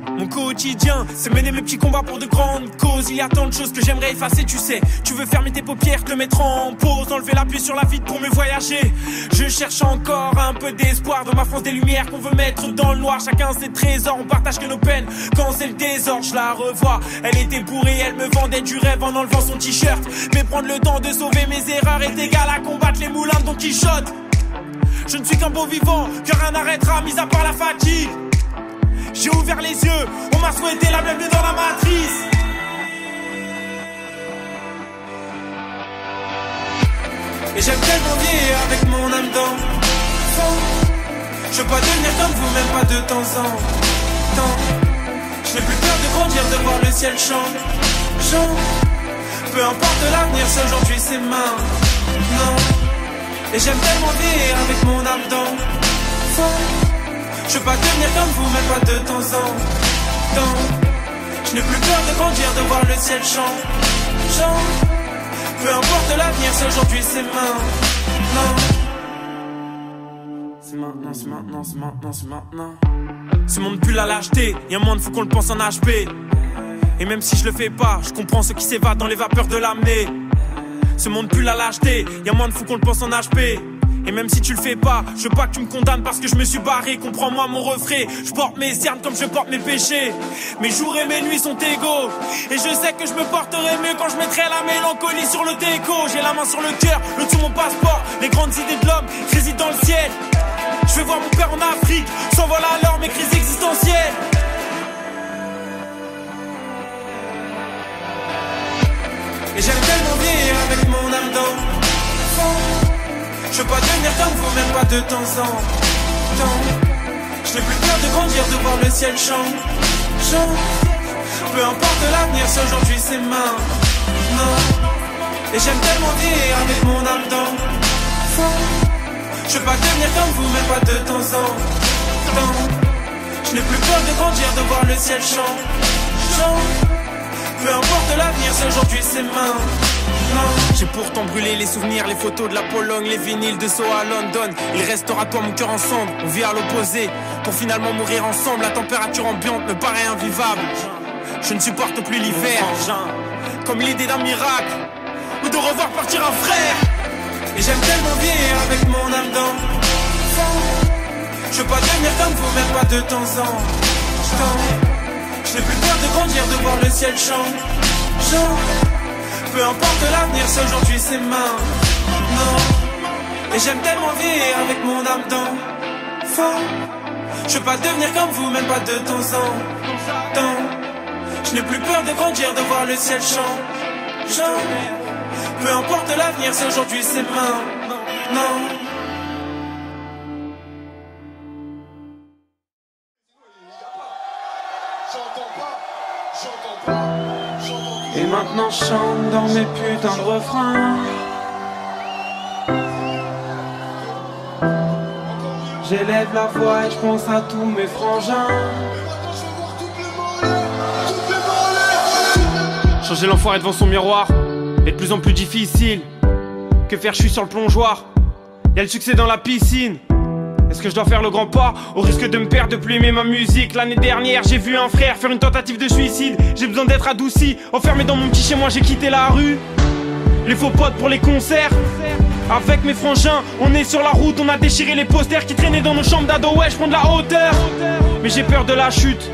Mon quotidien, c'est mener mes petits combats pour de grandes causes. Il y a tant de choses que j'aimerais effacer, tu sais. Tu veux fermer tes paupières, te le mettre en pause, enlever la pluie sur la vitre pour me voyager. Je cherche encore un peu d'espoir dans ma France des lumières qu'on veut mettre dans le noir. Chacun ses trésors, on partage que nos peines. Quand c'est le désordre, je la revois. Elle était bourrée, elle me vendait du rêve en enlevant son t-shirt. Mais prendre le temps de sauver mes erreurs est égal à combattre les moulins de Don Quichotte. Je ne suis qu'un beau vivant, que rien n'arrêtera, mis à part la fatigue. J'ai ouvert les yeux, on m'a souhaité la bienvenue dans la matrice. Et j'aime tellement vivre avec mon âme d'enfant. Je veux pas devenir comme vous, même pas de temps en temps. Je n'ai plus peur de grandir, de voir le ciel changeant. Peu importe l'avenir, si aujourd'hui c'est maintenant. Et j'aime tellement vivre avec mon âme d'enfant. Je veux pas devenir comme vous, même pas de temps en temps. Je n'ai plus peur de grandir, de voir le ciel changeant. Peu importe l'avenir, si aujourd'hui c'est maintenant. C'est maintenant, c'est maintenant, c'est maintenant, c'est maintenant. Ce monde pue la lâcheté, y'a moins de fous qu'on le pense en HP. Et même si je le fais pas, je comprends ce qui s'évade dans les vapeurs de l'amener. Ce monde pue la lâcheté, y'a moins de fous qu'on le pense en HP. Et même si tu le fais pas, je veux pas que tu me condamnes parce que je me suis barré. Comprends-moi mon refrain, je porte mes cernes comme je porte mes péchés. Mes jours et mes nuits sont égaux. Et je sais que je me porterai mieux quand je mettrai la mélancolie sur le déco. J'ai la main sur le cœur, le tout mon passeport. Les grandes idées de l'homme résident dans le ciel. Je vais voir mon père en Afrique, s'envolent alors mes crises existentielles. Et j'aime tellement vivre avec mon âme d'enfant. Je veux pas devenir comme vous, même pas de temps en temps. Je n'ai plus peur de grandir, de voir le ciel changeant. Peu importe l'avenir, si aujourd'hui c'est maintenant. Et j'aime tellement vivre avec mon âme d'enfant. Je veux pas devenir comme vous, même pas de temps en temps. Je n'ai plus peur de grandir, de voir le ciel changeant. Peu importe l'avenir, si aujourd'hui c'est maintenant. J'ai pourtant brûlé les souvenirs, les photos de la Pologne, les vinyles de Soho à London. Il restera toi mon cœur ensemble, on vit à l'opposé pour finalement mourir ensemble. La température ambiante me paraît invivable. Je ne supporte plus l'hiver, comme l'idée d'un miracle ou de revoir partir un frère. Et j'aime tellement vivre avec mon âme d'enfant. Je veux pas devenir comme vous, même pas de temps en temps. Je n'ai plus peur de grandir, de voir le ciel changeant. Peu importe l'avenir, si aujourd'hui c'est maintenant. Et j'aime tellement vivre avec mon âme d'enfant. Je veux pas devenir comme vous, même pas de temps en temps. Je n'ai plus peur de grandir, de voir le ciel changeant. Peu importe l'avenir, si aujourd'hui c'est maintenant. Et maintenant je chante dans mes putains de refrains. J'élève la voix et je pense à tous mes frangins. Changer l'enfoiré devant son miroir est de plus en plus difficile. Que faire, je suis sur le plongeoir. Y'a le succès dans la piscine. Est-ce que je dois faire le grand pas au risque de me perdre, de plus aimer ma musique? L'année dernière j'ai vu un frère faire une tentative de suicide. J'ai besoin d'être adouci, enfermé dans mon petit chez moi, j'ai quitté la rue. Les faux potes pour les concerts. Avec mes frangins, on est sur la route, on a déchiré les posters qui traînaient dans nos chambres d'ado. Ouais, je prends de la hauteur, mais j'ai peur de la chute,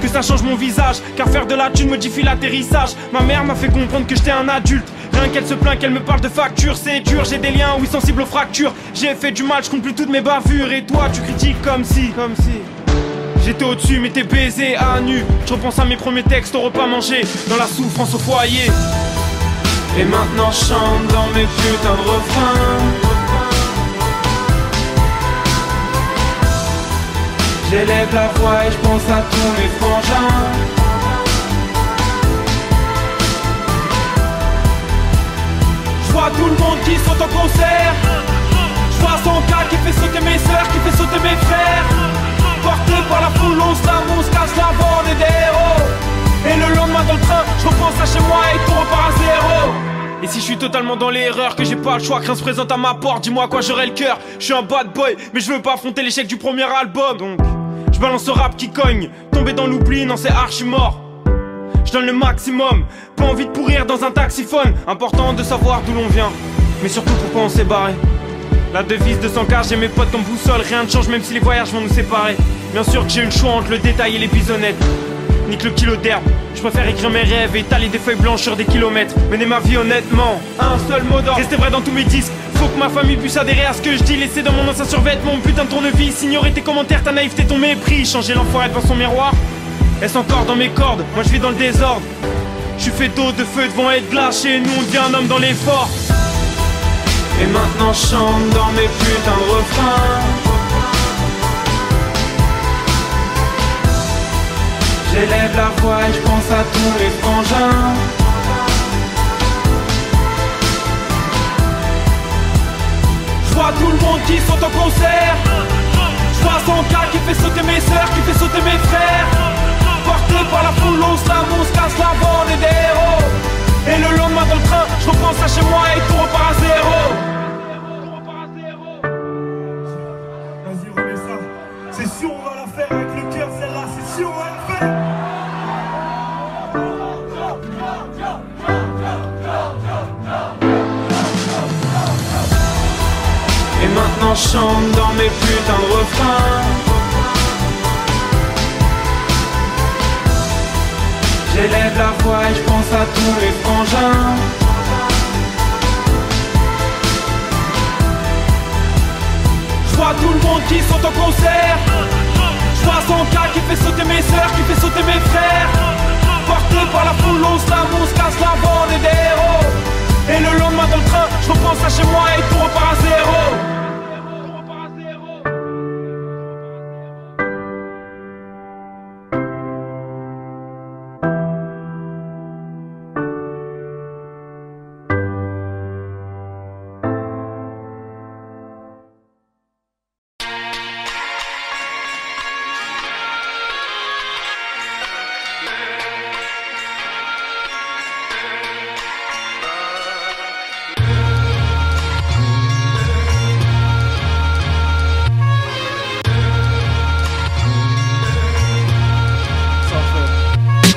que ça change mon visage, car faire de la thune modifie l'atterrissage. Ma mère m'a fait comprendre que j'étais un adulte. Rien qu'elle se plaint, qu'elle me parle de facture, c'est dur, j'ai des liens, oui, sensibles aux fractures. J'ai fait du mal, je compte plus toutes mes bavures. Et toi, tu critiques comme si j'étais au-dessus, mais t'es baisé à nu. Je repense à mes premiers textes au repas mangé, dans la souffrance au foyer. Et maintenant je chante dans mes putains de refrains. J'élève la voix et je pense à tous mes frangins. Je vois tout le monde qui saute en concert. Je vois son gars qui fait sauter mes sœurs, qui fait sauter mes frères. Porté par la foule, on se lave, on se casse la bande et des héros. Et le lendemain dans le train, je repense à chez moi et tout repart à zéro. Et si je suis totalement dans l'erreur, que j'ai pas le choix, que rien se présente à ma porte, dis-moi quoi j'aurai le cœur. Je suis un bad boy, mais je veux pas affronter l'échec du premier album. Donc je Je balance ce rap qui cogne, tomber dans l'oubli, non c'est archi mort. Je donne le maximum, pas envie de pourrir dans un taxiphone. Important de savoir d'où l'on vient, mais surtout pourquoi on s'est barré. La devise de 100K, j'ai mes potes comme boussole. Rien ne change même si les voyages vont nous séparer. Bien sûr que j'ai eu le choix entre le détail et les bisonnettes. Nique le kilo d'herbe, je préfère écrire mes rêves et étaler des feuilles blanches sur des kilomètres. Mener ma vie honnêtement, un seul mot d'ordre, rester vrai dans tous mes disques. Faut que ma famille puisse adhérer à ce que je dis. Laisser dans mon ancien survêtement, mon putain de tournevis. Ignorer tes commentaires, ta naïveté, ton mépris. Changer l'enfoiré devant son miroir, est-ce encore dans mes cordes? Moi je vis dans le désordre. Je suis fait d'eau, de feu, de vent et de glace. Chez nous on devient un homme dans l'effort. Et maintenant je chante dans mes putains de refrains. J'élève la voix et je pense à tous les frangins. Je vois tout le monde qui saute en concert. Je vois 100K qui fait sauter mes sœurs, qui fait sauter mes frères. Porté par la foule, on se lave, on se casse la bande et des héros. Et le lendemain dans le train, je reprends ça chez moi et tout repart à zéro. Vas-y, remets ça. C'est sûr, on va la faire avec le cœur, celle-là, c'est sûr, on va la faire. Et maintenant je chante dans mes putains de refrains. J'élève la voix et je pense à tous les frangins. Je vois tout le monde qui saute en concert. Je vois 100K qui fait sauter mes sœurs, qui fait sauter mes frères. Porté par la foule, on se lave, on se casse la bande et des héros. Et le lendemain dans le train, je reprends ça chez moi et tout repart à zéro.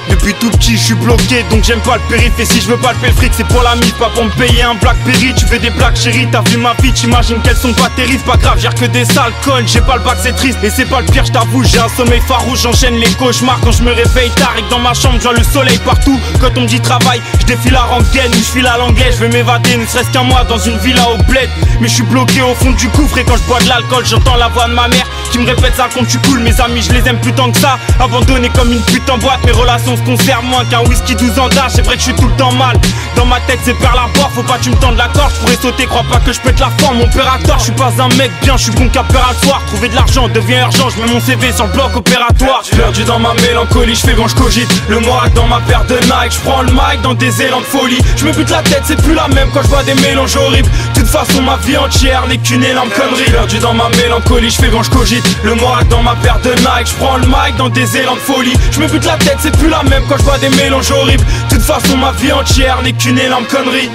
Depuis tout petit je suis bloqué donc j'aime pas le périph'. Et si je veux pas le fric c'est pour la mif, pas pour me payer un Blackberry. Tu fais des blagues chérie, t'as vu ma vie, t'imagines qu'elles sont pas terribles. Pas grave, j'ai que des sales connes, j'ai pas le bac c'est triste. Et c'est pas le pire, je t'avoue, j'ai un sommeil farouche. J'enchaîne les cauchemars quand je me réveille tard et que dans ma chambre je vois le soleil partout. Quand on me dit travail, je défile la rengaine ou je file à l'anglais. Je vais m'évader ne serait-ce qu'un mois dans une villa au bled. Mais je suis bloqué au fond du gouffre et quand je bois de l'alcool j'entends la voix de ma mère qui me répète ça quand tu coules. Mes amis je les aime plus tant que ça, abandonné comme une pute en boîte. Mes relations se conservent moins qu'un whisky 12 ans d'âge. C'est vrai que je suis tout le temps mal, dans ma tête c'est perle à bord. Faut pas que tu me tendes la corde, je pourrais sauter, crois pas que je pète la forme. Mon père a tort, je suis pas un mec bien, je suis bon qu'à peur à le soir. Trouver de l'argent devient urgent, je mets mon CV sur le bloc opératoire. Perdu dans ma mélancolie, je fais quand je cogite. Le moral dans ma paire de Nike, je prends le mic dans des élans de folie. Je me bute la tête, c'est plus la même quand je vois des mélanges horribles. De toute façon ma vie entière n'est qu'une énorme connerie. Perdu dans ma mélancolie, je fais quand je cogite. Le moral dans ma paire de Nike, je prends le mic dans des élans de folie. Je me bute la tête, c'est plus la même quand je vois des mélanges horribles. De toute façon ma vie entière n'est qu'une énorme connerie.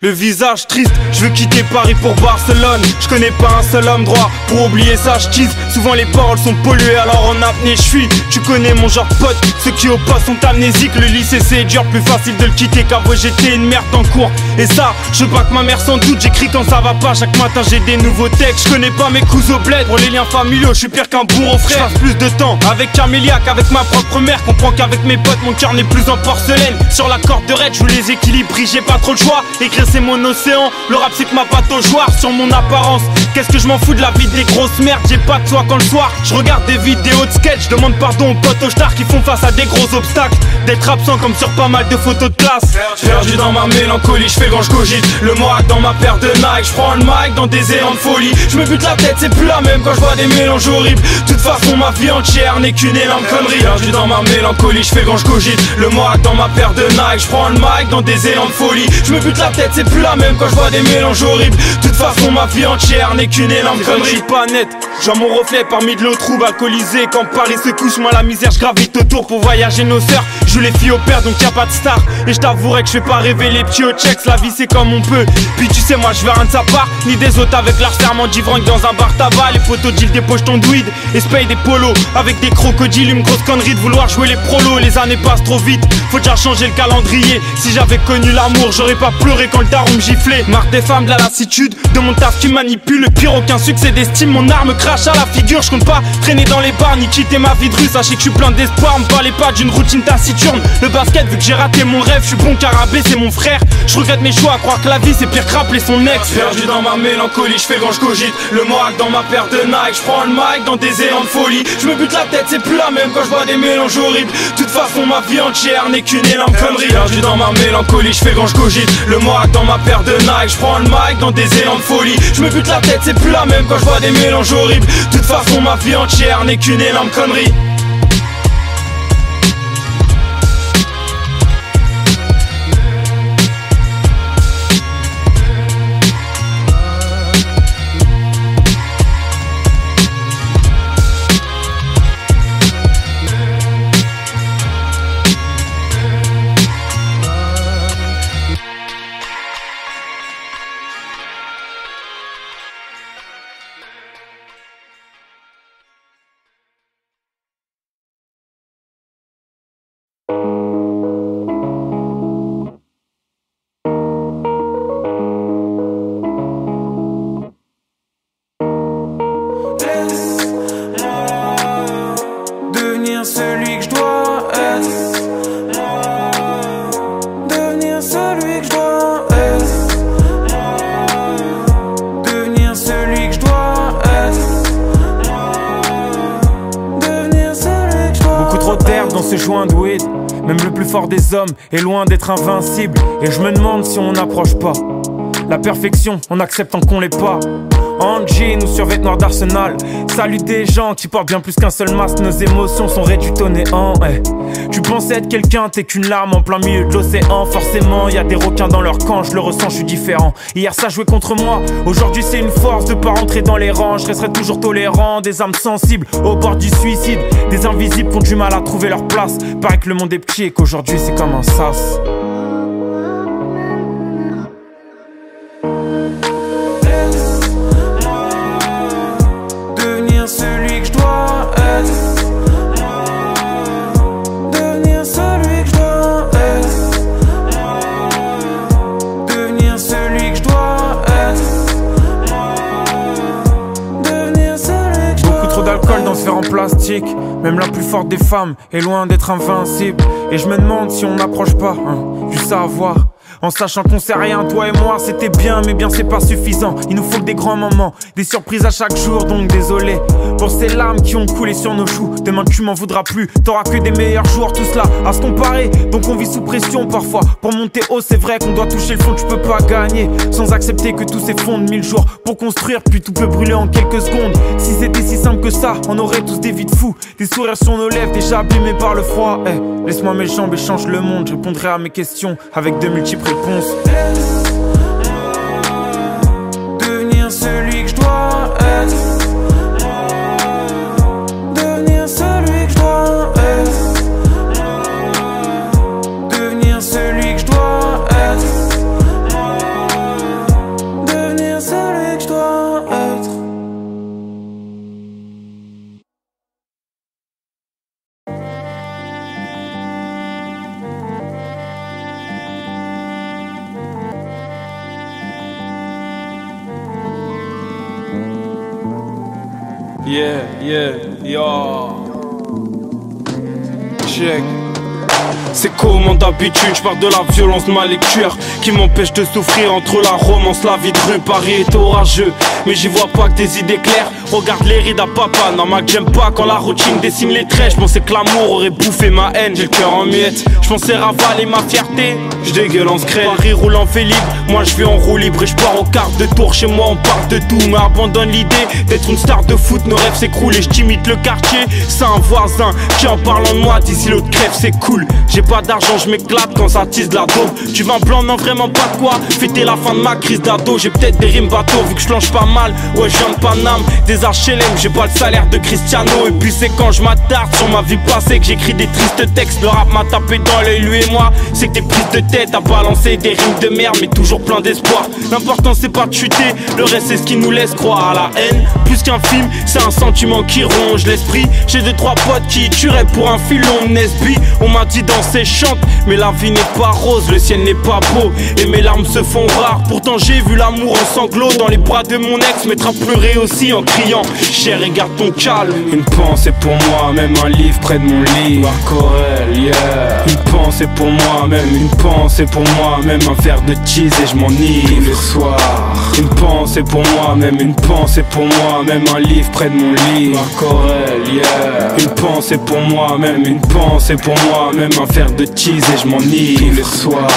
Le visage triste, je veux quitter Paris pour Barcelone. Je connais pas un seul homme droit, pour oublier ça je tease. Souvent les paroles sont polluées alors en apnée je fuis. Tu connais mon genre de pote, ceux qui au pas sont amnésiques. Le lycée c'est dur, plus facile de le quitter qu'avouer j'étais une merde en cours. Et ça, je veux pas que ma mère s'en doute. J'écris quand ça va pas, chaque matin j'ai des nouveaux textes. Je connais pas mes cousins au bled, pour les liens familiaux je suis pire qu'un bourreau frère. Je passe plus de temps avec Camélia qu'avec ma propre mère. Comprends qu'avec mes potes mon cœur n'est plus en porcelaine. Sur la corde de raid, je vous les équilibre, j'ai pas trop le choix. Écrire c'est mon océan, le rap c'est que ma patte au joueur. Sur mon apparence, qu'est-ce que je m'en fous de la vie des grosses merdes. J'ai pas de soie quand le soir, je regarde des vidéos de sketch. Je demande pardon aux potes aux stars qui font face à des gros obstacles. D'être absent comme sur pas mal de photos de classe. Perdu dans ma mélancolie, je fais quand je cogite. Le moral dans ma paire de Nike, je prends le mic dans des élans de folie. Je me bute la tête, c'est plus la même quand je vois des mélanges horribles. De toute façon ma vie entière n'est qu'une énorme connerie. Perdu dans ma mélancolie, je fais quand je cogite. Le moral dans ma paire de Nike, je prends le mic dans des élans de folie. Je me bute la tête, c'est plus la même quand je vois des mélanges horribles. De toute façon ma vie entière n'est qu'une énorme connerie. Je suis pas net, je vois mon reflet parmi de l'eau trouble alcoolisée. Quand Paris se couche, moi la misère je gravite autour pour voyager nos sœurs. Je joue les filles au père donc y'a pas de star. Et je t'avouerai que je fais pas rêver les petits au checks. La vie c'est comme on peut. Puis tu sais moi je veux rien de sa part ni des autres avec leur serment d'ivrogne dans un bar tabac. Les poteaux de Gilles dépocent ton douide et se payent des polos avec des crocodiles. Une grosse connerie de vouloir jouer les prolos. Les années passent trop vite, faut déjà changer le calendrier. Si j'avais connu l'amour, j'aurais pas pleuré quand le daron me giflait. Marre des femmes, de la lassitude, de mon taf qui manipule. Le pire, aucun succès d'estime, mon arme crache à la figure. Je compte pas traîner dans les bars ni quitter ma vie de rue. Sachez que je suis plein d'espoir, me parlez pas d'une routine taciturne. Le basket, vu que j'ai raté mon rêve, je suis bon carabé, c'est mon frère. Je regrette mes choix, à croire que la vie c'est pire que rappeler son ex. Perdu dans ma mélancolie, je fais quand je cogite. Le morac dans ma paire de Nike, je prends le mic dans des élans de folie. Je me bute la tête, c'est plus la même quand je vois des mélanges horribles. De toute façon ma vie entière n'est qu'une énorme connerie. Perdu dans ma mélancolie, je fais quand je cogite. Le morac dans ma paire de Nike, je prends le mic dans des élans de folie. Je me bute la tête, c'est plus la même quand je vois des mélanges horribles. De toute façon ma vie entière n'est qu'une énorme connerie. Même le plus fort des hommes est loin d'être invincible. Et je me demande si on n'approche pas la perfection en acceptant qu'on l'est pas. En jean ou sur vêtements d'Arsenal, salut des gens qui portent bien plus qu'un seul masque. Nos émotions sont réduites au néant. Tu pensais être quelqu'un, t'es qu'une larme en plein milieu de l'océan. Forcément y a des requins dans leur camp, je le ressens, je suis différent. Hier ça jouait contre moi, aujourd'hui c'est une force de pas rentrer dans les rangs. Je resterai toujours tolérant, des âmes sensibles au bord du suicide. Des invisibles qui ont du mal à trouver leur place. Paraît que le monde est petit et qu'aujourd'hui c'est comme un sas. En plastique, même la plus forte des femmes est loin d'être invincible. Et je me demande si on n'approche pas du savoir. En sachant qu'on sait rien, toi et moi c'était bien, mais bien c'est pas suffisant. Il nous faut que des grands moments, des surprises à chaque jour. Donc désolé pour ces larmes qui ont coulé sur nos joues. Demain tu m'en voudras plus, t'auras que des meilleurs jours. Tout cela à se comparer, donc on vit sous pression parfois. Pour monter haut c'est vrai qu'on doit toucher le fond. Tu peux pas gagner sans accepter que tout s'effondre. 1000 jours pour construire, puis tout peut brûler en quelques secondes. Si c'était si simple que ça, on aurait tous des vies de fous. Des sourires sur nos lèvres déjà abîmés par le froid. Laisse-moi mes jambes et change le monde. Je répondrai à mes questions avec de multiples réponses. Devenir celui que je dois être. Devenir celui que je dois être. Devenir celui que je dois être. Devenir celui que je dois être. Check. C'est comment d'habitude, je parle de la violence de ma lecture qui m'empêche de souffrir entre la romance, la vie de rue. Paris est orageux, mais j'y vois pas que des idées claires. regarde les rides à papa. Non Mac j'aime pas quand la routine dessine les traits. J'pensais que l'amour aurait bouffé ma haine, j'ai le cœur en miettes. J'pensais ravaler ma fierté, j'dégueule en scred. Paris roule en fait libre, moi j'vais en roue libre. Et j'pars au quart de tour, chez moi on parle de tout. Mais abandonne l'idée d'être une star de foot, nos rêves s'écroulent. Et j'timite le quartier, c'est un voisin qui en parlant de moi d'ici l'autre crève, c'est cool. J'ai pas d'argent, j'm'éclate quand ça tisse de la dope. Tu vins blanc, non vraiment pas de quoi fêter la fin de ma crise d'ado. J'ai peut-être des rimes bateaux vu que j'plonge pas mal. Ouais j'viens de Paname, des HLM, j'ai pas le salaire de Cristiano. Et puis c'est quand je m'attarde sur ma vie passée que j'écris des tristes textes. Le rap m'a tapé dans l'œil, lui et moi. C'est que des prises de tête à balancer des rimes de merde, mais toujours plein d'espoir. L'important c'est pas de chuter, le reste c'est ce qui nous laisse croire à la haine. Plus qu'un film, c'est un sentiment qui ronge l'esprit. J'ai 2-3 potes qui tueraient pour un filon Nesby. On m'a dit danser chante, mais la vie n'est pas rose, le ciel n'est pas beau et mes larmes se font rares. Pourtant j'ai vu l'amour en sanglots dans les bras de mon ex mettre à pleurer aussi en criant cher et garde ton calme. Une pensée pour moi, même un livre près de mon lit. Corel, yeah. Une pensée pour moi, même une pensée pour moi, même un verre de cheese et je m'enivre le soir. Une pensée pour moi, même une pensée pour moi, même un livre près de mon lit. Corel, yeah. Une pensée pour moi, même une pensée pour moi, même un verre de cheese et je m'enivre le soir.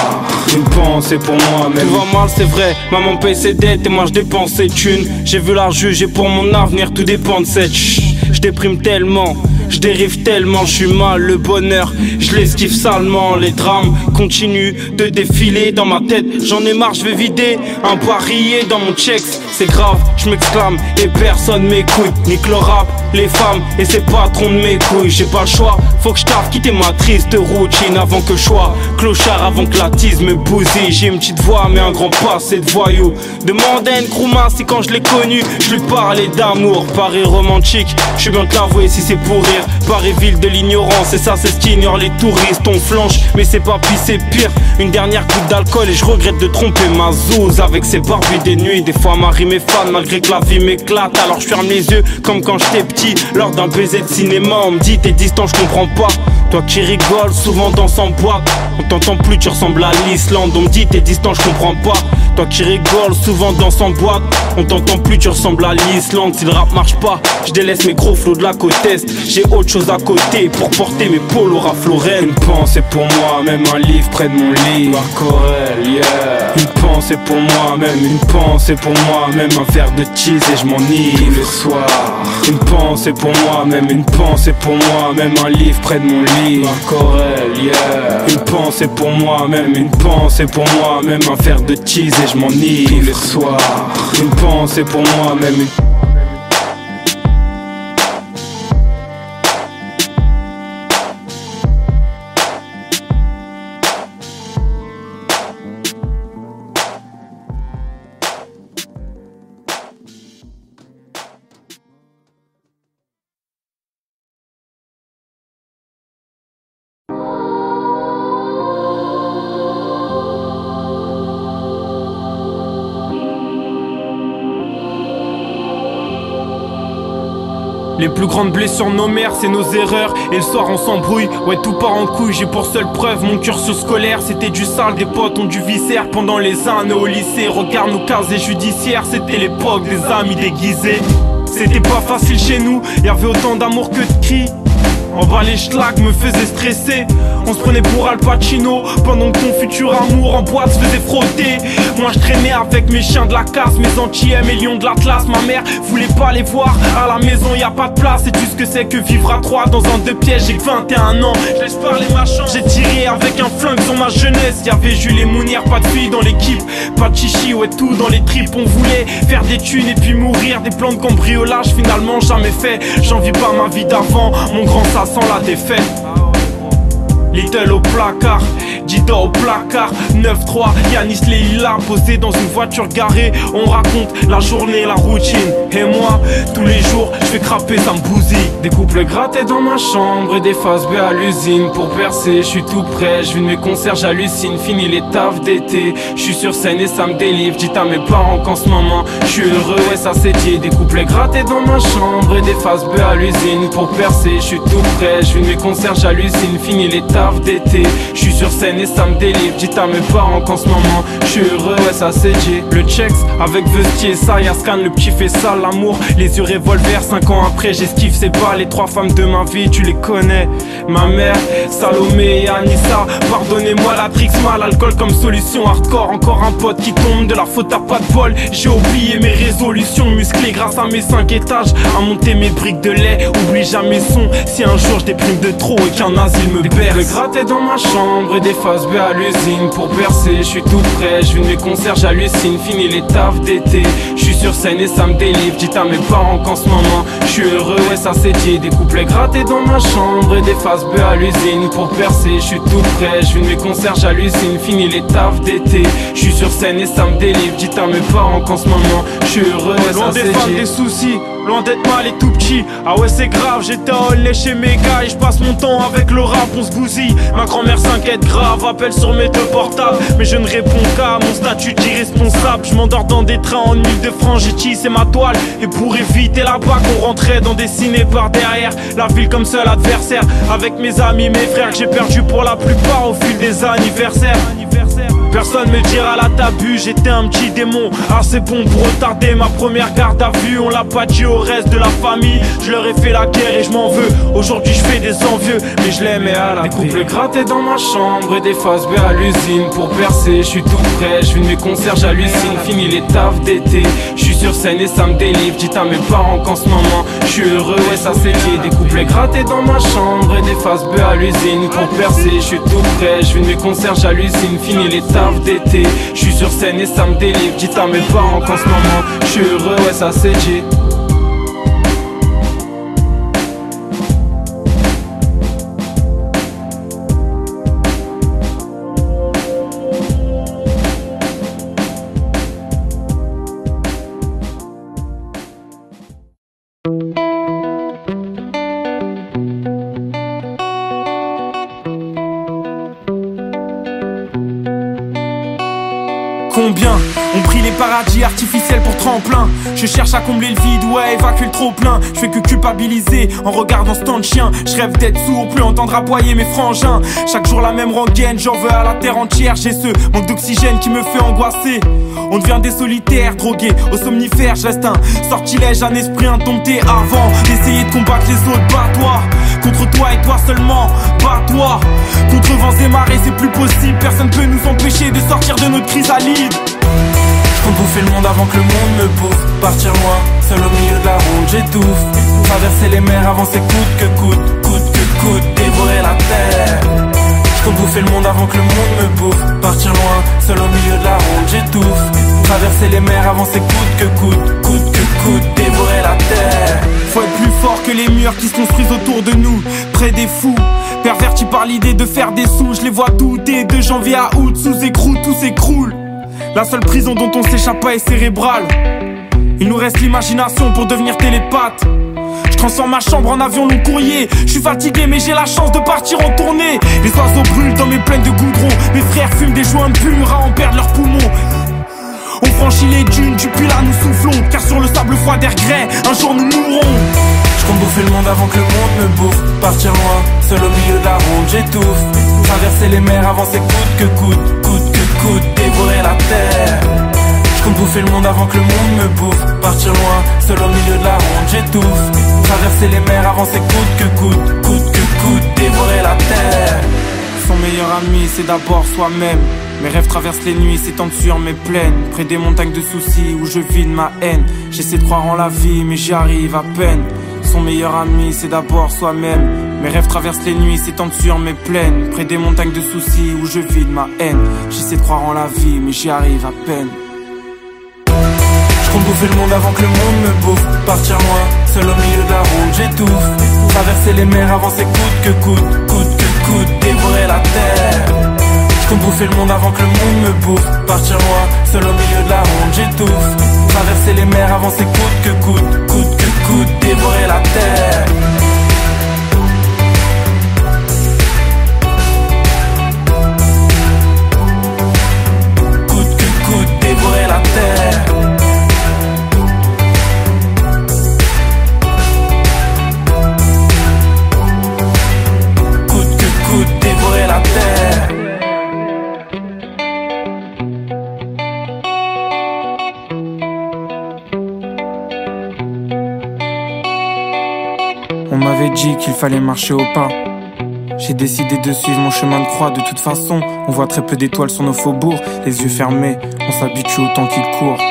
Une pensée pour moi, même. Tout va mal, c'est vrai, maman paye ses dettes et moi je dépense ses thunes. J'ai vu la juger pour mon avenir, tout dépend de cette je déprime tellement, je dérive tellement, je suis mal, le bonheur, je l'esquive salement. Les drames continuent de défiler dans ma tête, j'en ai marre, je vais vider un barillet dans mon checks. C'est grave, je m'exclame et personne m'écoute. Nique le rap, les femmes et ses patrons de mes couilles. J'ai pas le choix, faut que je taffe, quitter ma triste routine avant que je sois clochard, avant que la tise me bousille. J'ai une petite voix mais un grand passé de voyou. Demandez à Nkrumah si quand je l'ai connu je lui parlais d'amour. Paris romantique, je suis bien te l'avouer si c'est pour rire. Paris ville de l'ignorance et ça c'est ce qu'ignore les touristes. On flanche mais c'est pas pis c'est pire. Une dernière goutte d'alcool et je regrette de tromper ma zouze avec ses barbues des nuits. Des fois ma rime est fan malgré que la vie m'éclate. Alors je ferme les yeux comme quand j'étais petit lors d'un baiser de cinéma. On me dit t'es distant, je comprends pas. Toi qui rigoles souvent dans en boîte, on t'entend plus, tu ressembles à l'Islande. On me dit t'es distant, je comprends pas. Toi qui rigoles souvent dans en boîte, on t'entend plus, tu ressembles à l'Islande. Si le rap marche pas, je délaisse mes gros flots de la côte est. J'ai autre chose à côté pour porter mes polos Ralph Lauren. Une pensée pour moi, même un livre près de mon lit. Corel, yeah. Une pensée pour moi, même une pensée pour moi, même un verre de cheese et je m'enivre le soir. Une pensée pour moi, même une pensée pour moi, même un livre près de mon lit. Corel, yeah. Une pensée pour moi, même une pensée pour moi, même un verre de cheese et je m'enivre le soir. Une pensée pour moi, même une. Les plus grandes blessures nos mères, c'est nos erreurs. Et le soir on s'embrouille, ouais tout part en couille. J'ai pour seule preuve mon cursus scolaire. C'était du sale, des potes ont du viscère pendant les années au lycée. Regarde nos casiers judiciaires, c'était l'époque des amis déguisés. C'était pas facile chez nous, y'avait autant d'amour que de cris. En bas les schlags me faisaient stresser. On se prenait pour Al Pacino pendant que ton futur amour en boîte se faisait frotter. Moi je traînais avec mes chiens de la casse, mes antillais, mes lions de l'Atlas. Ma mère voulait pas les voir, à la maison y a pas de place. Sais-tu ce que c'est que vivre à 3 dans un 2 pièges? J'ai que 21 ans, je laisse parler ma chance. J'ai tiré avec un flingue sur ma jeunesse. Y'avait Jules et Mounière, pas de filles dans l'équipe, pas de chichi, ouais tout dans les tripes. On voulait faire des thunes et puis mourir. Des plans de cambriolage finalement jamais fait. J'envie pas ma vie d'avant, mon grand ça sent la défaite. Little au placard, Dida au placard, 9-3, Yanis Leila posé dans une voiture garée. On raconte la journée, la routine. Et moi, tous les jours, je fais craper, ça me bousille. Des couples grattés dans ma chambre et des faces B à l'usine. Pour percer, je suis tout prêt, je vis de mes concerts, j'hallucine. Fini les tafs d'été, je suis sur scène et ça me délivre. Dites à mes parents qu'en ce moment, je suis heureux et ça c'est dit. Des couples grattés dans ma chambre et des faces B à l'usine. Pour percer, je suis tout prêt, je vis de mes concerts, j'hallucine. Fini les tafs taf d'été. Je suis sur scène et ça me délivre. Dites à mes parents qu'en ce moment je suis heureux, ouais ça c'est dit. Le checks avec Vestier, ça y'a Scan, le petit fait ça l'amour. Les yeux revolver, 5 ans après j'esquive c'est pas les 3 femmes de ma vie, tu les connais. Ma mère, Salomé et Anissa. Pardonnez-moi la trixma, l'alcool comme solution hardcore. Encore un pote qui tombe, de la faute à pas de bol. J'ai oublié mes résolutions musclées grâce à mes 5 étages. À monter mes briques de lait, oublie jamais son. Si un jour je déprime de trop et qu'un asile me berce. Le gratter dans ma chambre et des faces B à l'usine. Pour percer, je suis tout prêt, je vis mes concerts, j'hallucine. Fini les tafs d'été, je suis sur scène et ça me délivre. Dites à mes parents qu'en ce moment je suis heureux, ouais ça c'est dit. Des couplets grattés dans ma chambre et des faces B à l'usine. Pour percer, je suis tout prêt, je vis mes concerts, j'hallucine. Fini les tafs d'été, je suis sur scène et ça me délivre. Dites à mes parents qu'en ce moment je suis heureux, ouais ça c'est dit. Loin des des soucis, loin d'être mal et tout petit. Ah ouais c'est grave, j'étais en lait chez mes gars et je passe mon temps avec le rap, on se bousille. Ma grand-mère s'inquiète grave, appelle sur mes 2 portables. Mais je ne réponds qu'à mon statut d'irresponsable. Je m'endors dans des trains en Ile-de-France, j'ai tissé ma toile. Et pour éviter la bague, on rentrait dans des ciné par derrière. La ville comme seul adversaire, avec mes amis, mes frères que j'ai perdu pour la plupart au fil des anniversaires. Personne me dira là t'as bu, j'étais un petit démon. Assez bon pour retarder ma première garde à vue. On l'a pas dit au reste de la famille. Je leur ai fait la guerre et je m'en veux. Aujourd'hui je fais des envieux, mais je l'aimais à la Des couples grattés dans ma chambre et des faces B à l'usine. Pour percer, je suis tout prêt, je vis mes concerts, j'hallucine. Fini les tafs d'été, je suis sur scène et ça me délivre. Dites à mes parents qu'en ce moment je suis heureux, ouais ça c'est dit. Des couples grattés dans ma chambre et des faces B à l'usine. Pour percer, je suis tout prêt, je vis mes concerts, j'hallucine. Fini les tafs d'été, je suis sur scène et ça me délivre. Dites à mes parents qu'en ce moment je suis heureux, ouais ça c'est dit. Combien ont pris les paradis artificiels pour tremplin? Je cherche à combler le vide, ouais, évacuer le trop plein. Je fais que culpabiliser en regardant ce temps de chien. Je rêve d'être sourd, plus entendre aboyer mes frangins. Chaque jour la même rengaine, j'en veux à la terre entière. J'ai ce manque d'oxygène qui me fait angoisser. On devient des solitaires, drogués aux somnifères. Je reste un sortilège, un esprit indompté. Avant d'essayer de combattre les autres, bats-toi. Contre toi et toi seulement, bats-toi. Contre vents et marées, c'est plus possible. Personne peut nous empêcher de sortir de notre chrysalide. Je compte bouffer le monde avant que le monde me bouffe. Partir loin, seul au milieu de la ronde, j'étouffe. Traverser les mers avant c'est coûte que coûte, dévorer la terre. Je compte bouffer le monde avant que le monde me bouffe. Partir loin, seul au milieu de la ronde, j'étouffe. Traverser les mers avant c'est coûte que coûte, dévorer la terre. Faut être plus fort que les murs qui se construisent autour de nous. Près des fous, pervertis par l'idée de faire des sous. Je les vois douter de janvier à août. Sous écrou, tout s'écroule. La seule prison dont on s'échappe pas est cérébrale. Il nous reste l'imagination pour devenir télépathe. Je transforme ma chambre en avion long courrier. Je suis fatigué mais j'ai la chance de partir en tournée. Les oiseaux brûlent dans mes plaines de goudron. Mes frères fument des joints purs à en perdre leurs poumons. On franchit les dunes, du puits là nous soufflons. Car sur le sable froid d'air grès, un jour nous mourrons. Je compte bouffer le monde avant que le monde me bouffe. Partir loin, seul au milieu de la ronde, j'étouffe. Traverser les mers avant c'est coûte que coûte, dévorer la terre. Je compte bouffer le monde avant que le monde me bouffe. Partir loin, seul au milieu de la ronde, j'étouffe. Traverser les mers avant c'est coûte que coûte, dévorer la terre. Son meilleur ami c'est d'abord soi-même. Mes rêves traversent les nuits, s'étendent sur mes plaines. Près des montagnes de soucis où je vide ma haine. J'essaie de croire en la vie mais j'y arrive à peine. Son meilleur ami c'est d'abord soi-même. Mes rêves traversent les nuits, s'étendent sur mes plaines. Près des montagnes de soucis où je vide ma haine. J'essaie de croire en la vie mais j'y arrive à peine. Je compte bouffer le monde avant que le monde me bouffe. Partir loin, seul au milieu de la ronde, j'étouffe. Traverser les mers avant c'est coûte que coûte, dévorer la terre. Je compte bouffer le monde avant que le monde me bouffe. Partir loin, seul au milieu de la ronde, j'étouffe. Traverser les mers avant c'est coûte que coûte, dévorer la terre. Coûte que coûte, dévorer la terre. Coûte que coûte, dévorer On m'avait dit qu'il fallait marcher au pas. J'ai décidé de suivre mon chemin de croix. De toute façon, on voit très peu d'étoiles sur nos faubourgs. Les yeux fermés, on s'habitue au temps qu'il court.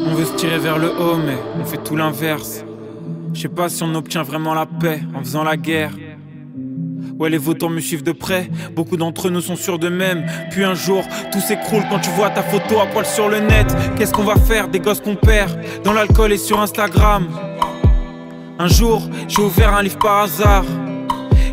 On veut se tirer vers le haut, mais on fait tout l'inverse. Je sais pas si on obtient vraiment la paix en faisant la guerre. Ouais, les vautours me suivent de près. Beaucoup d'entre nous sont sûrs d'eux-mêmes. Puis un jour, tout s'écroule quand tu vois ta photo à poil sur le net. Qu'est-ce qu'on va faire des gosses qu'on perd dans l'alcool et sur Instagram? Un jour, j'ai ouvert un livre par hasard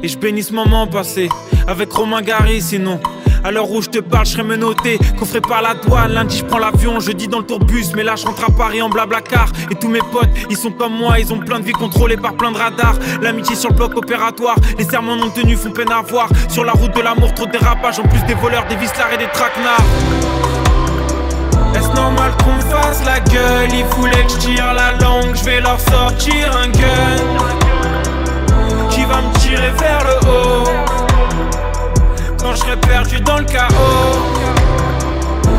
et je bénis ce moment passé avec Romain Gary. Sinon, à l'heure où je te parle, je serais menotté, coffré par la douane. Lundi, je prends l'avion, jeudi dans le tourbus. Mais là, je rentre à Paris en blablacar. Et tous mes potes, ils sont comme moi, ils ont plein de vies contrôlées par plein de radars. L'amitié sur le bloc opératoire, les serments non tenus font peine à voir. Sur la route de l'amour, trop de dérapage. En plus des voleurs, des vislards et des traquenards. Est-ce normal qu'on fasse la gueule? Ils voulaient que je tire la langue, je vais leur sortir un gun qui va me tirer vers le haut quand je serai perdu dans le chaos.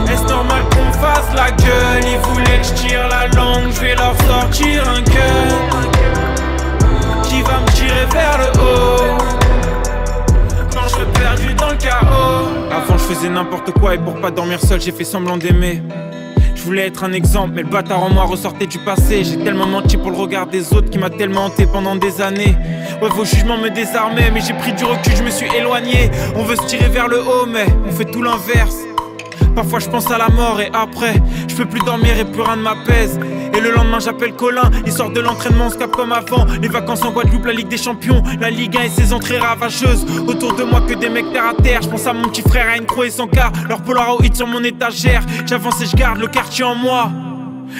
Est-ce normal qu'on fasse la gueule? Ils voulaient que je tire la langue, je vais leur sortir un gun qui va me tirer vers le haut quand je serai perdu dans le chaos. Avant je faisais n'importe quoi et pour pas dormir seul j'ai fait semblant d'aimer. Je voulais être un exemple mais le bâtard en moi ressortait du passé. J'ai tellement menti pour le regard des autres qui m'a tellement hanté pendant des années. Ouais, vos jugements me désarmaient mais j'ai pris du recul, je me suis éloigné. On veut se tirer vers le haut mais on fait tout l'inverse. Parfois je pense à la mort et après je peux plus dormir et plus rien ne m'apaise. Et le lendemain j'appelle Colin, il sort de l'entraînement, on se capte comme avant. Les vacances en Guadeloupe, la Ligue des Champions, la Ligue 1 et ses entrées ravageuses. Autour de moi que des mecs terre à terre. Je pense à mon petit frère, à une croix et son quart. Leur Polaroid sur mon étagère. J'avance et je garde le quartier en moi.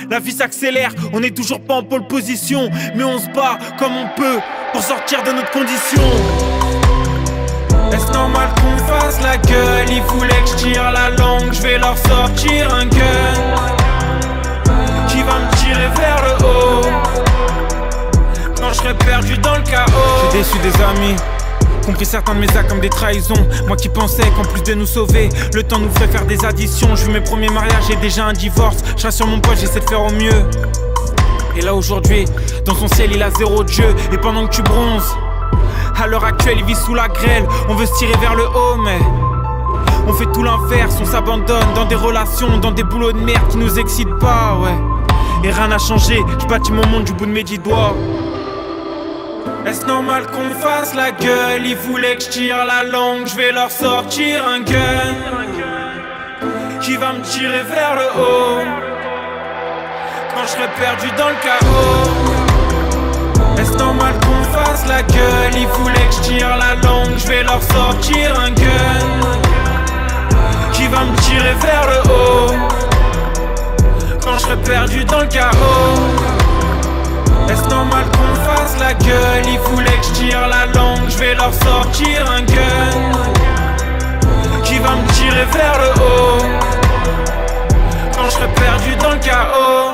La vie s'accélère, on n'est toujours pas en pole position, mais on se bat comme on peut pour sortir de notre condition. Est-ce normal qu'on fasse la gueule? Ils voulaient que je tire la langue, je vais leur sortir un gun qui va me tirer vers le haut quand je serai perdu dans le chaos. J'ai déçu des amis, compris certains de mes actes comme des trahisons. Moi qui pensais qu'en plus de nous sauver, le temps nous ferait faire des additions. Je vis mes premiers mariages et déjà un divorce. Je reste sur mon poste, j'essaie de faire au mieux. Et là aujourd'hui, dans son ciel il a zéro Dieu. Et pendant que tu bronzes, à l'heure actuelle il vit sous la grêle. On veut se tirer vers le haut mais on fait tout l'inverse. On s'abandonne dans des relations, dans des boulots de merde qui nous excitent pas, ouais. Et rien n'a changé, je bâtis mon monde du bout de mes 10 doigts. Est-ce normal qu'on fasse la gueule? Ils voulaient que je tire la langue, je vais leur sortir un gun qui va me tirer vers le haut quand je serai perdu dans le chaos. Est-ce normal qu'on fasse la gueule? Ils voulaient que je tire la langue, je vais leur sortir un gun qui va me tirer vers le haut quand je serai perdu dans le chaos. Est-ce normal qu'on fasse la gueule? Ils voulaient que je tire la langue, je vais leur sortir un gun qui va me tirer vers le haut quand je serai perdu dans le chaos.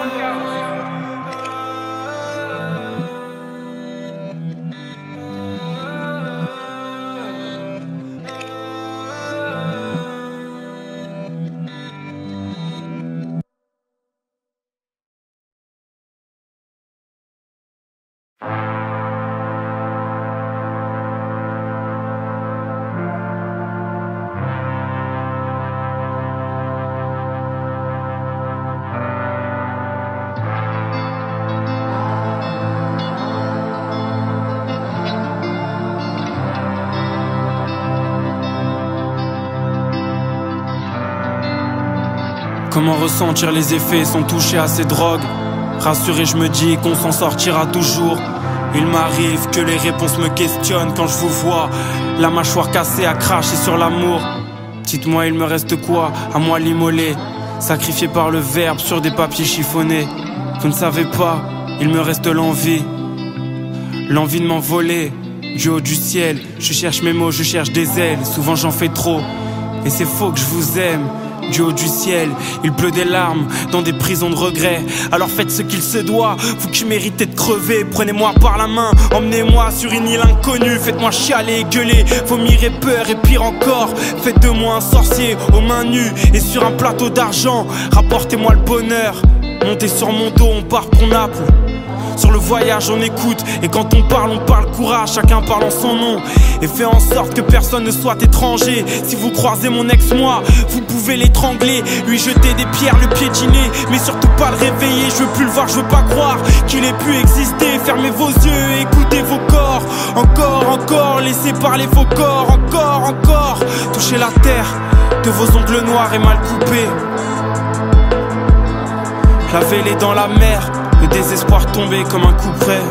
Comment ressentir les effets sans toucher à ces drogues? Rassuré, je me dis qu'on s'en sortira toujours. Il m'arrive que les réponses me questionnent quand je vous vois, la mâchoire cassée à cracher sur l'amour. Dites-moi, il me reste quoi à moi l'immoler, sacrifié par le verbe sur des papiers chiffonnés? Vous ne savez pas, il me reste l'envie de m'envoler du haut du ciel. Je cherche mes mots, je cherche des ailes, souvent j'en fais trop. Et c'est faux que je vous aime, Du haut du ciel, il pleut des larmes dans des prisons de regret. Alors faites ce qu'il se doit, vous qui méritez de crever. Prenez-moi par la main, emmenez-moi sur une île inconnue. Faites-moi chialer, gueuler, vomir et peur et pire encore. Faites de moi un sorcier aux mains nues et sur un plateau d'argent. Rapportez-moi le bonheur, montez sur mon dos, on part pour Naples. Sur le voyage on écoute, et quand on parle courage, chacun parle en son nom. Et fait en sorte que personne ne soit étranger. Si vous croisez mon ex-moi, vous pouvez l'étrangler, lui jeter des pierres, le piétiner, mais surtout pas le réveiller. Je veux plus le voir, je veux pas croire qu'il ait pu exister. Fermez vos yeux et écoutez vos corps. Encore, encore, laissez parler vos corps. Encore, encore, touchez la terre de vos ongles noirs et mal coupés. Lavez-les dans la mer, le désespoir tombé comme un coup près.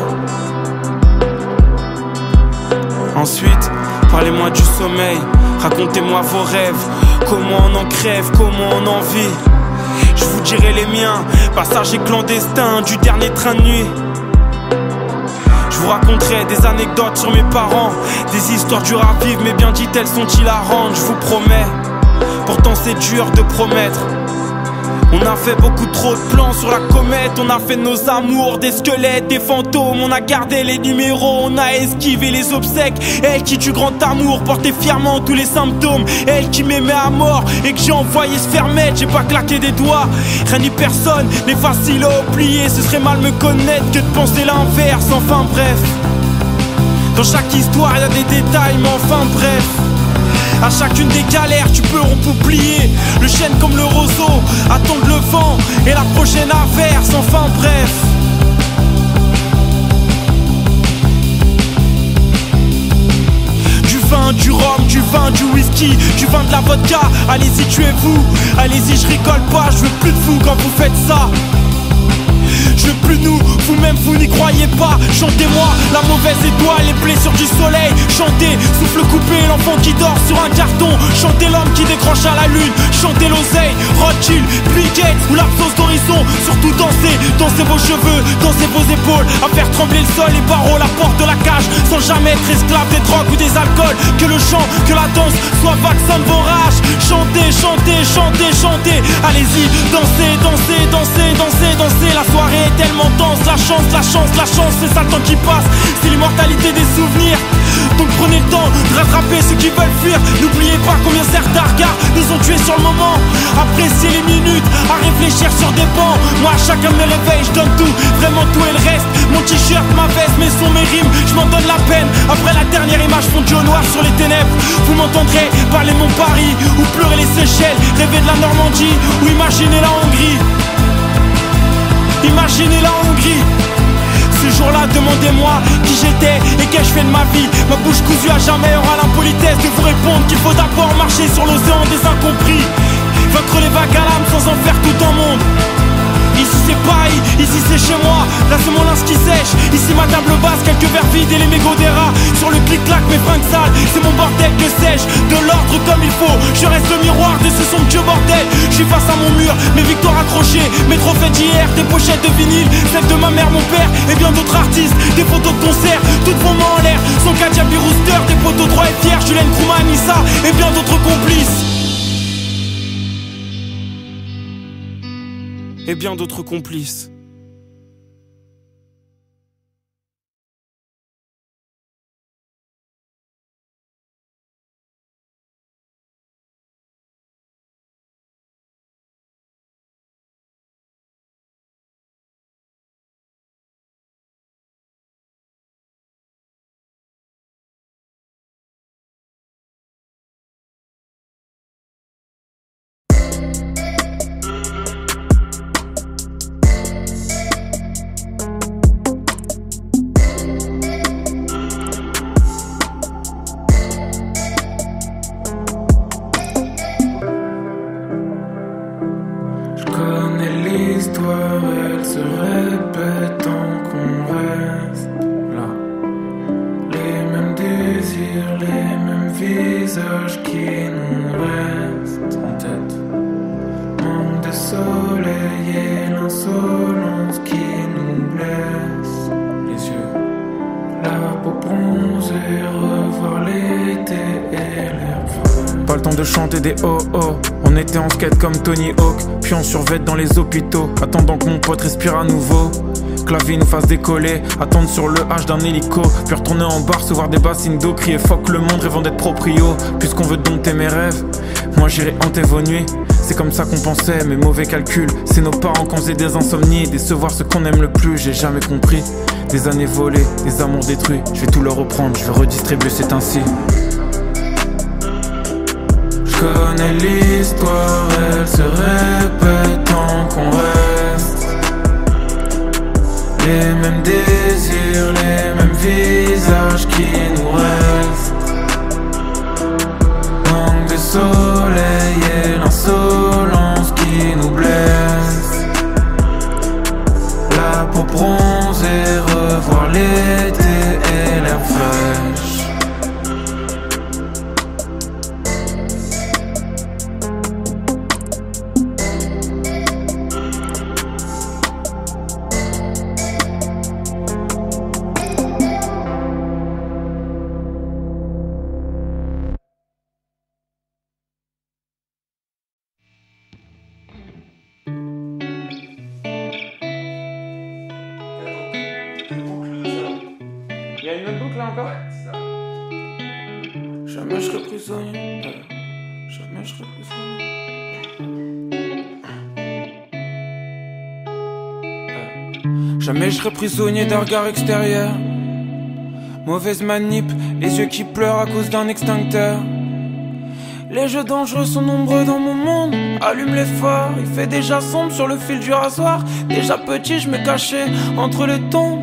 Ensuite, parlez-moi du sommeil, racontez-moi vos rêves. Comment on en crève, comment on en vit. Je vous dirai les miens, passager clandestin du dernier train de nuit. Je vous raconterai des anecdotes sur mes parents, des histoires dures à vivre mais bien dites elles sont hilarantes. Je vous promets, pourtant c'est dur de promettre. On a fait beaucoup trop de plans sur la comète. On a fait de nos amours des squelettes, des fantômes. On a gardé les numéros, on a esquivé les obsèques. Elle qui du grand amour portait fièrement tous les symptômes. Elle qui m'aimait à mort et que j'ai envoyé se faire mettre. J'ai pas claqué des doigts, rien ni personne n'est facile à oublier. Ce serait mal me connaître que de penser l'inverse. Enfin bref, dans chaque histoire y a des détails, mais enfin bref. À chacune des galères, tu peux oublier. Le chêne comme le roseau, attendre le vent et la prochaine averse. Enfin bref. Du vin, du rhum, du vin, du whisky, du vin, de la vodka. Allez-y, tuez-vous. Allez-y, je rigole pas, je veux plus de vous quand vous faites ça. Je veux plus nous, vous-même vous n'y croyez pas. Chantez-moi la mauvaise étoile, les blessures du soleil. Chantez, souffle coupé, l'enfant qui dort sur un carton. Chantez l'homme qui décroche à la lune. Chantez l'oseille, Rothschild, Bill Gates ou l'absence d'horizon. Surtout dansez, dansez vos cheveux, dansez vos épaules. À faire trembler le sol, les barreaux, la porte de la cage. Sans jamais être esclave des drogues ou des alcools. Que le chant, que la danse soit vaccin de vos rages. Chantez, chantez, chantez, chantez. Allez-y, dansez, dansez, dansez, dansez, dansez. La soirée est tellement dense, la chance, la chance, la chance, c'est ça le temps qui passe. C'est l'immortalité des souvenirs. Donc prenez le temps de rattraper ceux qui veulent fuir. N'oubliez pas combien certains regards nous ont tués sur le moment. Appréciez les minutes, à réfléchir sur des bancs. Moi à chacun de mes réveils, je donne tout, vraiment tout et le reste. Mon t-shirt, ma veste, mes sons, mes rimes, je m'en donne la peine. Après la dernière image fondue au noir sur les ténèbres, vous m'entendrez parler mon Paris, ou pleurer les Seychelles, rêver de la Normandie, ou imaginer la Hongrie. Imaginez la Hongrie. Ce jour-là, demandez-moi qui j'étais et qu'ai-je fait de ma vie. Ma bouche cousue à jamais aura l'impolitesse de vous répondre qu'il faut d'abord marcher sur l'océan des incompris. Vaincre les vagues à l'âme sans en faire tout un monde. Ici c'est Paris, ici c'est chez moi. Là c'est mon linge qui sèche, ici ma table basse, quelques verres vides et les mégots des rats. Sur le clic-clac mes fringues sales, c'est mon bordel que sais-je. De l'ordre comme il faut, je reste le miroir de ce somptueux bordel. Je suis face à mon mur, mes victoires accrochées, mes trophées d'hier, des pochettes de vinyle, celles de ma mère, mon père et bien d'autres artistes. Des photos de concert, toutes vos mains en l'air. Son Diaby Rooster, des poteaux droits et fiers, Julien Krouma, Anissa et bien d'autres complices. Et bien d'autres complices. Elle se répète tant qu'on reste là. Les mêmes désirs, les mêmes visages qui nous restent en tête. Manque de soleil et l'insolence qui nous blesse les yeux. La peau bronzée, revoir l'été et l'air frais. Pas le temps de chanter des oh-oh. On était en skate comme Tony Hawk, puis on survête dans les hôpitaux, attendant que mon pote respire à nouveau. Que la vie nous fasse décoller, attendre sur le H d'un hélico, puis retourner en bar, se voir des bassines d'eau, crier fuck le monde, rêvant d'être proprio. Puisqu'on veut dompter mes rêves, moi j'irai hanter vos nuits. C'est comme ça qu'on pensait, mes mauvais calculs. C'est nos parents qu'on faisait des insomnies, décevoir ce qu'on aime le plus, j'ai jamais compris. Des années volées, des amours détruits, je vais tout leur reprendre, je vais redistribuer, c'est ainsi. Je connais l'histoire, elle se répète tant qu'on reste. Les mêmes désirs, les mêmes visages qui nous restent. Manque de soleil et l'insolence qui nous blesse. La peau bronzée, revoir l'été et l'air fraîche. Il y a une autre boucle là encore? Jamais je serai prisonnier, jamais je serai prisonnier. Jamais je serai prisonnier d'un regard extérieur. Mauvaise manip, les yeux qui pleurent à cause d'un extincteur. Les jeux dangereux sont nombreux dans mon monde. Allume les phares, il fait déjà sombre sur le fil du rasoir. Déjà petit, je me cachais entre les tombes.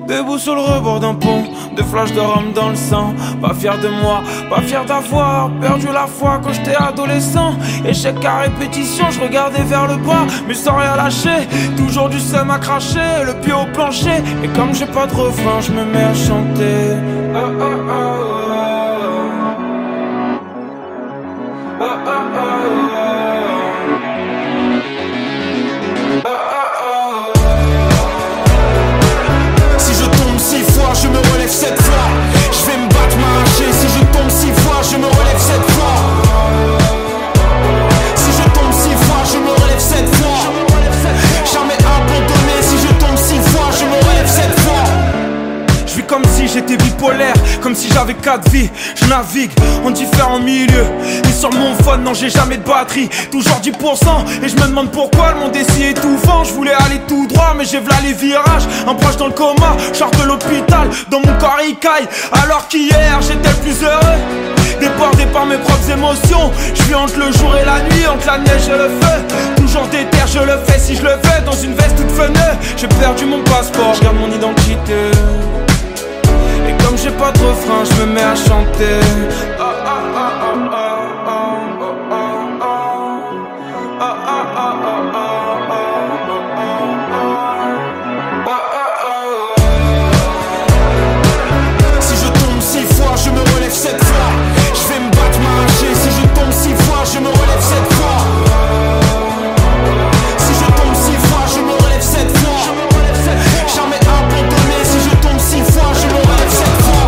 Debout sur le rebord d'un pont, de flashs de rhum dans le sang. Pas fier de moi, pas fier d'avoir perdu la foi quand j'étais adolescent. Échec à répétition, je regardais vers le bas, mais sans rien lâcher. Toujours du seum à cracher, le pied au plancher. Et comme j'ai pas de refrain, je me mets à chanter. Oh, oh, oh, oh. Oh, oh, oh, oh. Je me relève 7 fois. Je vais me battre, m'arracher. Si je tombe 6 fois, je me relève 7 fois. Si je tombe 6 fois, je me relève 7 fois. Jamais abandonné. Si je tombe 6 fois, je me relève 7 fois. Je vis comme si j'étais bipolaire, comme si j'avais 4 vies. Je navigue en différents milieux. Et sur mon phone, non, j'ai jamais de batterie. Toujours 10%. Et je me demande pourquoi le monde est si étouffant. Je voulais aller tout droit, mais j'ai v'là les virages. Un proche dans le coma, je sors de l'hôpital. Dans mon corps il caille, alors qu'hier j'étais le plus heureux. Débordé par mes propres émotions. Je suis entre le jour et la nuit, entre la neige et le feu. Toujours déter, je le fais si je le veux. Dans une veste toute feneux. J'ai perdu mon passeport, je garde mon identité. Et comme j'ai pas de refrain, je me mets à chanter. Oh, oh, oh, oh, oh, oh, oh, oh, oh, oh, oh, oh. Je me relève 7 fois. Je vais me battre, m'arracher. Si je tombe 6 fois, je me relève 7 fois. Si je tombe 6 fois, je me relève 7 fois. Jamais abandonné. Si je tombe 6 fois, je me relève 7 fois.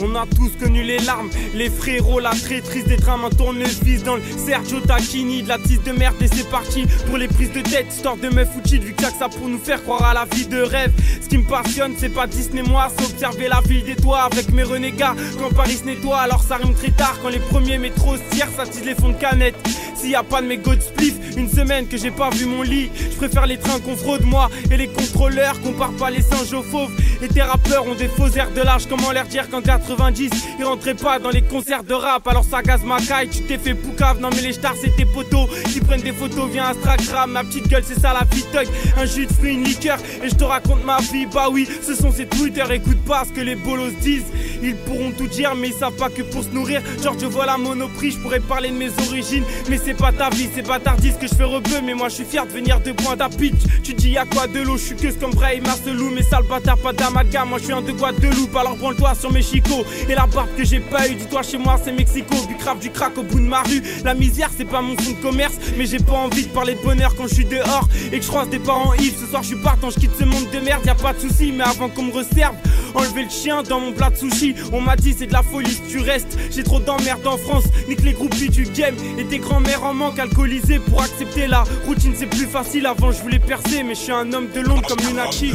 On a tous connu les larmes, les frérots, la traîtrise des drames, un tournevis dans le Sergio Tacchini, de la tisse de merde et c'est parti pour les prises de tête, histoire de meuf ou cheat, vu que ça pour nous faire croire à la vie de rêve. Ce qui me passionne, c'est pas Disney moi, c'est observer la ville des toits avec mes renégats. Quand Paris se nettoie, alors ça rime très tard. Quand les premiers métros se tirent, ça tise les fonds de canette. S'il y a pas de mégots de spliff, une semaine que j'ai pas vu mon lit. Je préfère les trains qu'on fraude moi et les contrôleurs, compare pas les singes aux fauves. Et tes rappeurs ont des faux airs de l'âge, comment leur dire qu'en 90 ils rentraient pas dans les concerts de rap. Alors ça gaze ma caille, tu t'es fait poucave. Non mais les stars c'est tes potos qui prennent des photos via Instagram. Ma petite gueule c'est ça la vie thug, un jus de fruits, une liqueur et je te raconte ma vie. Bah oui, ce sont ces Twitter, écoute pas ce que les bolos disent. Ils pourront tout dire mais ils savent pas que pour se nourrir. Genre je vois la Monoprix, je pourrais parler de mes origines. Mais c'est pas ta vie, c'est bâtardise que je fais rebeu. Mais moi je suis fier de venir de Pointe-à-Pitre. Tu dis y'a quoi de l'eau, je suis que comme Brahim Marcelou. Mais sale bâtard, pas d'amalgame, moi je suis un de Guadeloupe. Alors branle-toi sur mes chicots et la barbe que j'ai pas eu. Dis-toi chez moi c'est Mexico, du craft, du crack au bout de ma rue. La misère c'est pas mon fonds de commerce, mais j'ai pas envie de parler de bonheur quand je suis dehors et que je croise des parents Yves. Ce soir je suis partant, je quitte ce monde de merde, y'a pas de soucis. Mais avant qu'on me resserve, enlever le chien dans mon plat de sushi. On m'a dit c'est de la folie si tu restes. J'ai trop d'emmerdes en France, nique les groupies du game. Et tes grands-mères en manque alcoolisées pour accepter la routine c'est plus facile. Avant je voulais percer mais je suis un homme de l'ombre comme Lunatic.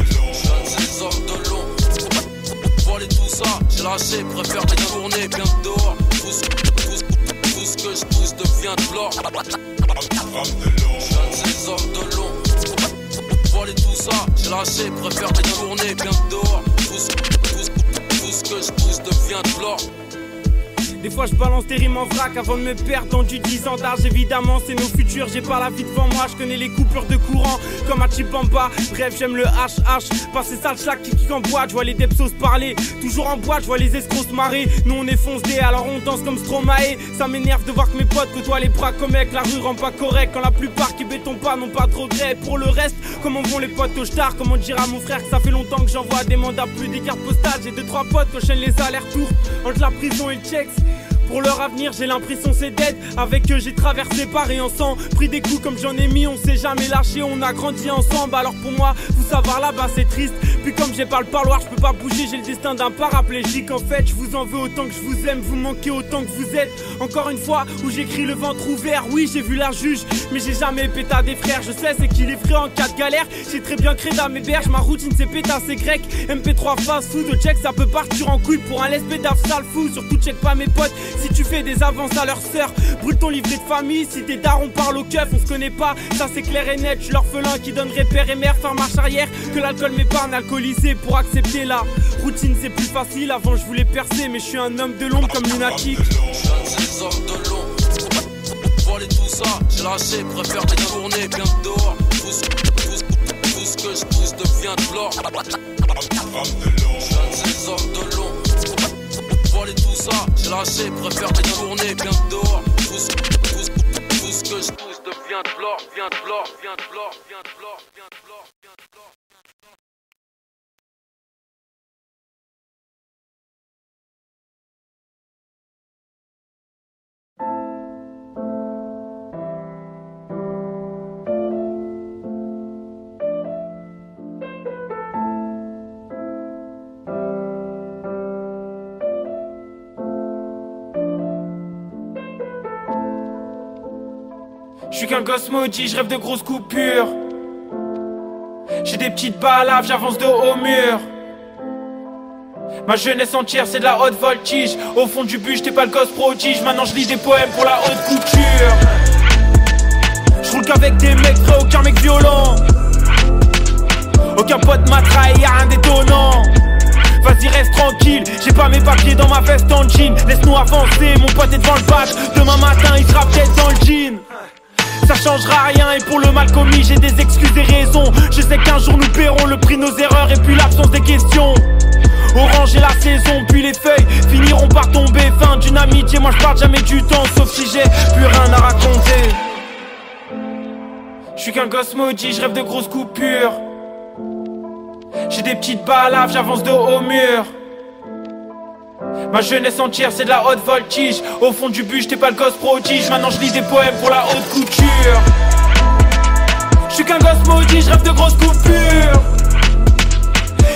Ces hommes de l'ombre, voler tout ça, j'ai lâché, préfère les tourner bien dehors. Tout ce que je pousse devient de l'or. Ces hommes de l'ombre, voler tout ça, j'ai lâché, préfère les tourner bien dehors. Tout ce que je pousse devient de l'or. Des fois je balance des rimes en vrac avant de me perdre dans du 10 ans d'âge. Évidemment c'est nos futurs, j'ai pas la vie devant moi. Je connais les coupures de courant comme à Chibamba. Bref j'aime le HH, passer ça le schlack qui kick en boîte. Je vois les depsos parler, toujours en boîte, je vois les escrocs se marrer. Nous on est foncé alors on danse comme Stromae. Ça m'énerve de voir que mes potes côtoient les bras comme mec. La rue rend pas correct quand la plupart qui béton pas n'ont pas de regret. Pour le reste, comment vont les potes au star? Comment dire à mon frère que ça fait longtemps que j'envoie des mandats plus des cartes postales. J'ai 2-3 potes que chaîne les allers-retours entre la prison et le checks. Pour leur avenir j'ai l'impression c'est dead. Avec eux j'ai traversé Paris ensemble, pris des coups comme j'en ai mis. On s'est jamais lâché, on a grandi ensemble. Alors pour moi, vous savoir là-bas c'est triste. Puis comme j'ai pas le parloir, je peux pas bouger. J'ai le destin d'un paraplégique. En fait je vous en veux autant que je vous aime. Vous manquez autant que vous êtes. Encore une fois où j'écris le ventre ouvert. Oui j'ai vu la juge, mais j'ai jamais péta des frères. Je sais c'est qu'il est frais en cas de galère. J'ai très bien créé dans mes berges. Ma routine c'est péta, c'est grec. MP3 fast food, check ça peut partir en couille. Pour un lesbé d'af sale fou. Surtout check pas mes potes. Si tu fais des avances à leur sœur, brûle ton livret de famille. Si tes darons parlent au keuf, on se connaît pas, ça c'est clair et net. Je suis l'orphelin qui donnerait père et mère, faire marche arrière. Que l'alcool m'épargne, alcoolisé pour accepter la routine c'est plus facile. Avant je voulais percer mais je suis un homme de l'ombre comme Lunatic. Ces hommes de l'ombre, voler tout ça, j'ai lâché, préfère les tourner bien dehors. Tout ce que je pousse devient de l'or. Ces hommes de l'ombre, voler tout ça, j'ai lâché, préfère les tourner bien dehors. Tout ce que je pousse devient de l'or, vient de l'or, vient de l'or, vient de l'or, vient de l'or, vient de l'or. Je suis qu'un gosse maudit, je rêve de grosses coupures. J'ai des petites balaves, j'avance de haut mur. Ma jeunesse entière c'est de la haute voltige. Au fond du but j'étais pas le gosse prodige. Maintenant je lis des poèmes pour la haute couture. Je roule qu'avec des mecs frère, aucun mec violent. Aucun pote m'a trahi, y'a rien d'étonnant. Vas-y reste tranquille, j'ai pas mes papiers dans ma veste en jean. Laisse-nous avancer, mon pote est devant le badge. Demain matin il sera peut-être dans le jean. Ça changera rien et pour le mal commis j'ai des excuses et raisons. Je sais qu'un jour nous paierons le prix de nos erreurs et puis l'absence des questions. Orange et la saison, puis les feuilles finiront par tomber. Fin d'une amitié, moi je parle jamais du temps. Sauf si j'ai plus rien à raconter. Je suis qu'un gosse maudit, je rêve de grosses coupures. J'ai des petites balaves, j'avance de haut mur. Ma jeunesse entière c'est de la haute voltige. Au fond du but j'étais pas le gosse prodige. Maintenant je lis des poèmes pour la haute couture. Je suis qu'un gosse maudit, je rêve de grosses coupures.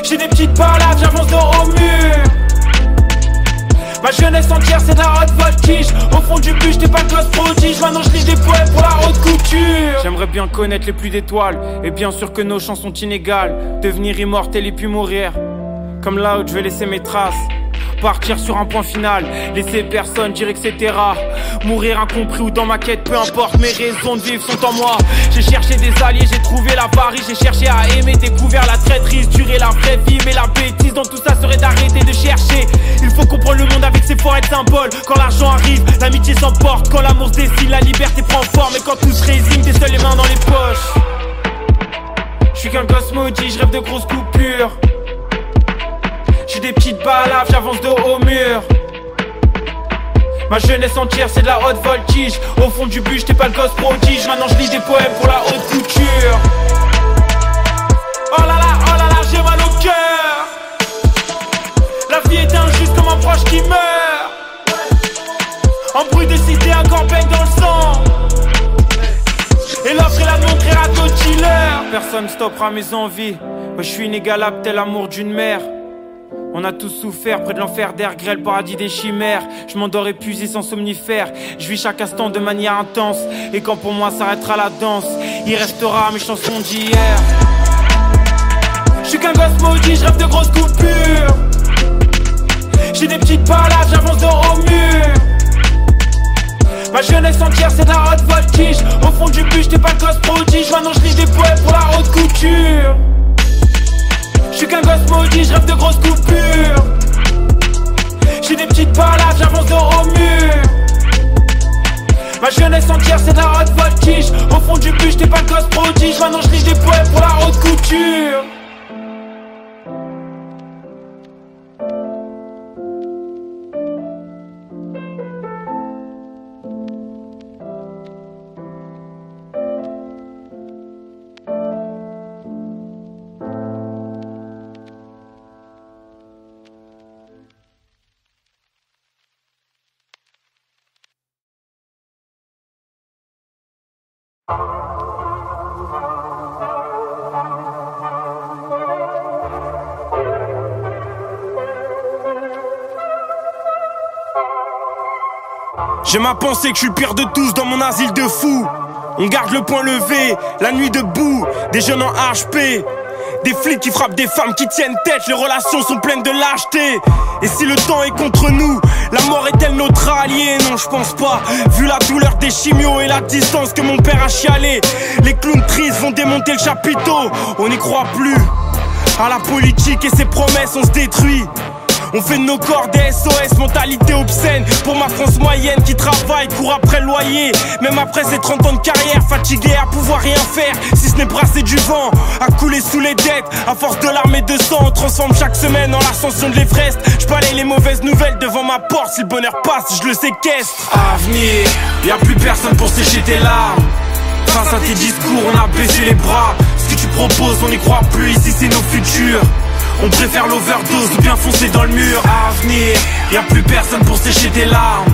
J'ai des petites balaves, j'avance de haut mur. jeunesse entière c'est de la haute voltige. Au fond du but j'étais pas le gosse prodige. Maintenant je lis des poèmes pour la haute couture. J'aimerais bien connaître les pluies d'étoiles. Et bien sûr que nos chances sont inégales. Devenir immortel et puis mourir comme là où je vais laisser mes traces. Partir sur un point final, laisser personne dire etc. Mourir incompris ou dans ma quête, peu importe, mes raisons de vivre sont en moi. J'ai cherché des alliés, j'ai trouvé l'avarie. J'ai cherché à aimer, découvert la traîtrise. Durer la vraie vie, mais la bêtise dans tout ça serait d'arrêter de chercher. Il faut comprendre le monde avec ses forêts de symboles. Quand l'argent arrive, l'amitié s'emporte. Quand l'amour se dessine, la liberté prend forme. Et quand tout se résigne, t'es seul les mains dans les poches. Je suis qu'un gosse maudit, je rêve de grosses coupures. J'ai des petites balafres, j'avance de haut mur. Ma jeunesse entière c'est de la haute voltige. Au fond du but j'étais pas le gosse prodige. Maintenant je lis des poèmes pour la haute couture. Oh là là, j'ai mal au cœur. La vie est injuste comme un proche qui meurt. Embrouille de cité, un corps baigne dans le sang. Et l'offre et la montrera d'autres dealers. Personne stoppera mes envies. Moi je suis inégalable tel l'amour d'une mère. On a tous souffert près de l'enfer d'air grêle, le paradis des chimères. Je m'endors épuisé sans somnifère. Je vis chaque instant de manière intense. Et quand pour moi s'arrêtera la danse, il restera mes chansons d'hier. Je suis qu'un gosse maudit, je rêve de grosses coupures. J'ai des petites balades, j'avance de haut mur. Ma jeunesse entière c'est de la haute voltige. Au fond du but j'étais pas le gosse prodige. Maintenant je lis des poèmes pour la haute couture. Je suis qu'un gosse maudit, je rêve de grosses coupures. J'ai des petites balades, j'avance de haut mur. Ma jeunesse entière c'est de la haute voltige. Au fond du but j'étais pas le gosse prodige. Maintenant je lis des poèmes pour la haute couture. J'ai ma pensée que je suis le pire de tous dans mon asile de fous. On garde le poing levé, la nuit debout. Des jeunes en HP, des flics qui frappent des femmes qui tiennent tête. Les relations sont pleines de lâcheté. Et si le temps est contre nous, la mort est-elle notre allié? Non, je pense pas. Vu la douleur des chimios et la distance que mon père a chialé, les clowns tristes vont démonter le chapiteau. On n'y croit plus à la politique et ses promesses, on se détruit. On fait de nos corps des SOS, mentalité obscène. Pour ma France moyenne qui travaille, court après le loyer. Même après ses 30 ans de carrière, fatigué à pouvoir rien faire, si ce n'est brasser du vent, à couler sous les dettes. À force de larmes et de sang, on transforme chaque semaine en l'ascension de l'Everest. Je balaye les mauvaises nouvelles devant ma porte. Si le bonheur passe, je le séquestre. Avenir, y'a plus personne pour sécher tes larmes. Face à tes discours, on a baissé les bras. Ce que tu proposes, on n'y croit plus, ici c'est nos futurs. On préfère l'overdose ou bien foncer dans le mur. Avenir, y'a plus personne pour sécher tes larmes.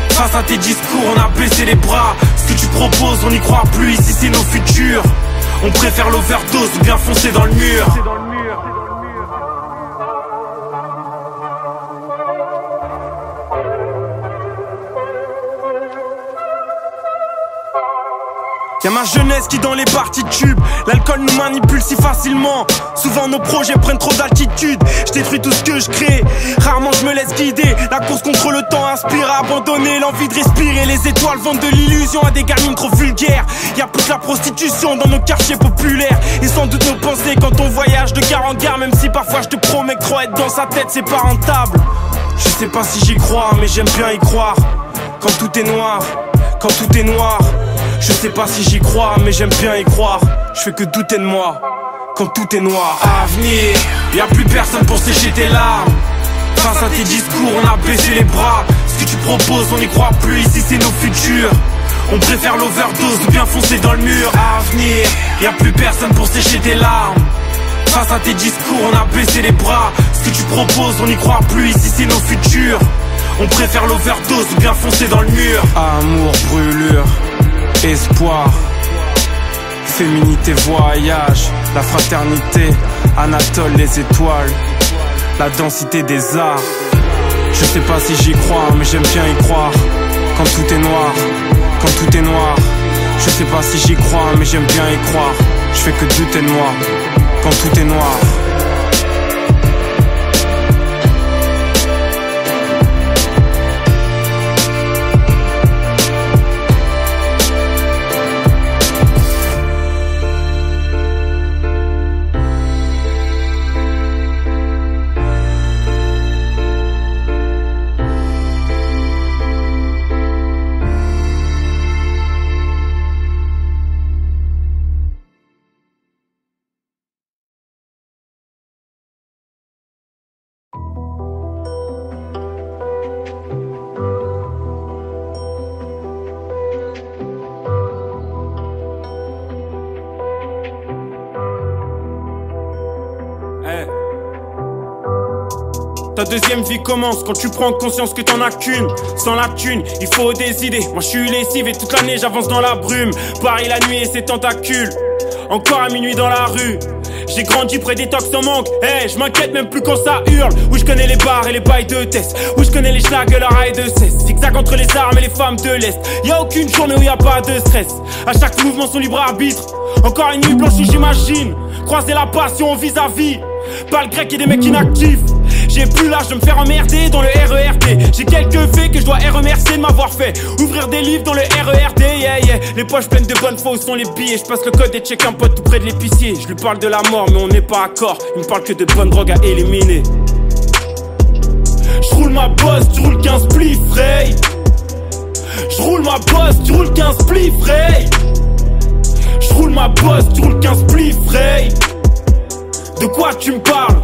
Face à tes discours, on a baissé les bras. Ce que tu proposes, on n'y croit plus, ici c'est nos futurs. On préfère l'overdose ou bien foncer dans le mur. Y'a ma jeunesse qui dans les parties tubes. L'alcool nous manipule si facilement. Souvent nos projets prennent trop d'altitude. Je détruis tout ce que je crée. Rarement je me laisse guider. La course contre le temps inspire à abandonner l'envie de respirer. Les étoiles vendent de l'illusion à des gamines trop vulgaires. Y'a plus de la prostitution dans nos quartiers populaires. Et sans doute nos pensées quand on voyage de gare en gare. Même si parfois je te promets que trop être dans sa tête c'est pas rentable. Je sais pas si j'y crois mais j'aime bien y croire. Quand tout est noir, quand tout est noir. Je sais pas si j'y crois, mais j'aime bien y croire. Je fais que douter de moi, quand tout est noir. Avenir, y'a plus personne pour sécher tes larmes. Face à tes discours, on a baissé les bras. Ce que tu proposes, on n'y croit plus, ici c'est nos futurs. On préfère l'overdose ou bien foncer dans le mur. Avenir, y'a plus personne pour sécher tes larmes. Face à tes discours, on a baissé les bras. Ce que tu proposes, on n'y croit plus, ici c'est nos futurs. On préfère l'overdose ou bien foncer dans le mur. Amour, brûlure, espoir, féminité, voyage, la fraternité, Anatole, les étoiles, la densité des arts. Je sais pas si j'y crois, mais j'aime bien y croire. Quand tout est noir, quand tout est noir. Je sais pas si j'y crois, mais j'aime bien y croire. Je fais que douter de moi, quand tout est noir. Ta deuxième vie commence quand tu prends conscience que t'en as qu'une. Sans la thune, il faut des idées. Moi je suis lessive et toute l'année j'avance dans la brume. Paris la nuit et ses tentacules. Encore à minuit dans la rue. J'ai grandi près des tox en manque. Hey, je m'inquiète même plus quand ça hurle. Oui, je connais les bars et les bails de test. Oui, je connais les schlags et leur rail de cesse. Zigzag entre les armes et les femmes de l'Est. Y'a aucune journée où y'a pas de stress. À chaque mouvement son libre arbitre. Encore une nuit blanche où j'imagine croiser la passion vis-à-vis. Pas le grec et des mecs inactifs. J'ai plus l'âge de me faire emmerder dans le RERD. J'ai quelques faits que je dois remercier de m'avoir fait. Ouvrir des livres dans le RERD, yeah yeah. Les poches pleines de bonnes fois où sont les billets. Je passe le code et check un pote tout près de l'épicier. Je lui parle de la mort mais on n'est pas d'accord. Il me parle que de bonnes drogues à éliminer. Je roule ma bosse, tu roules 15 spliff, Ray. Je roule ma bosse, tu roules 15 spliff, Ray. Je roule ma bosse, tu roules 15 spliff, Ray. De quoi tu me parles?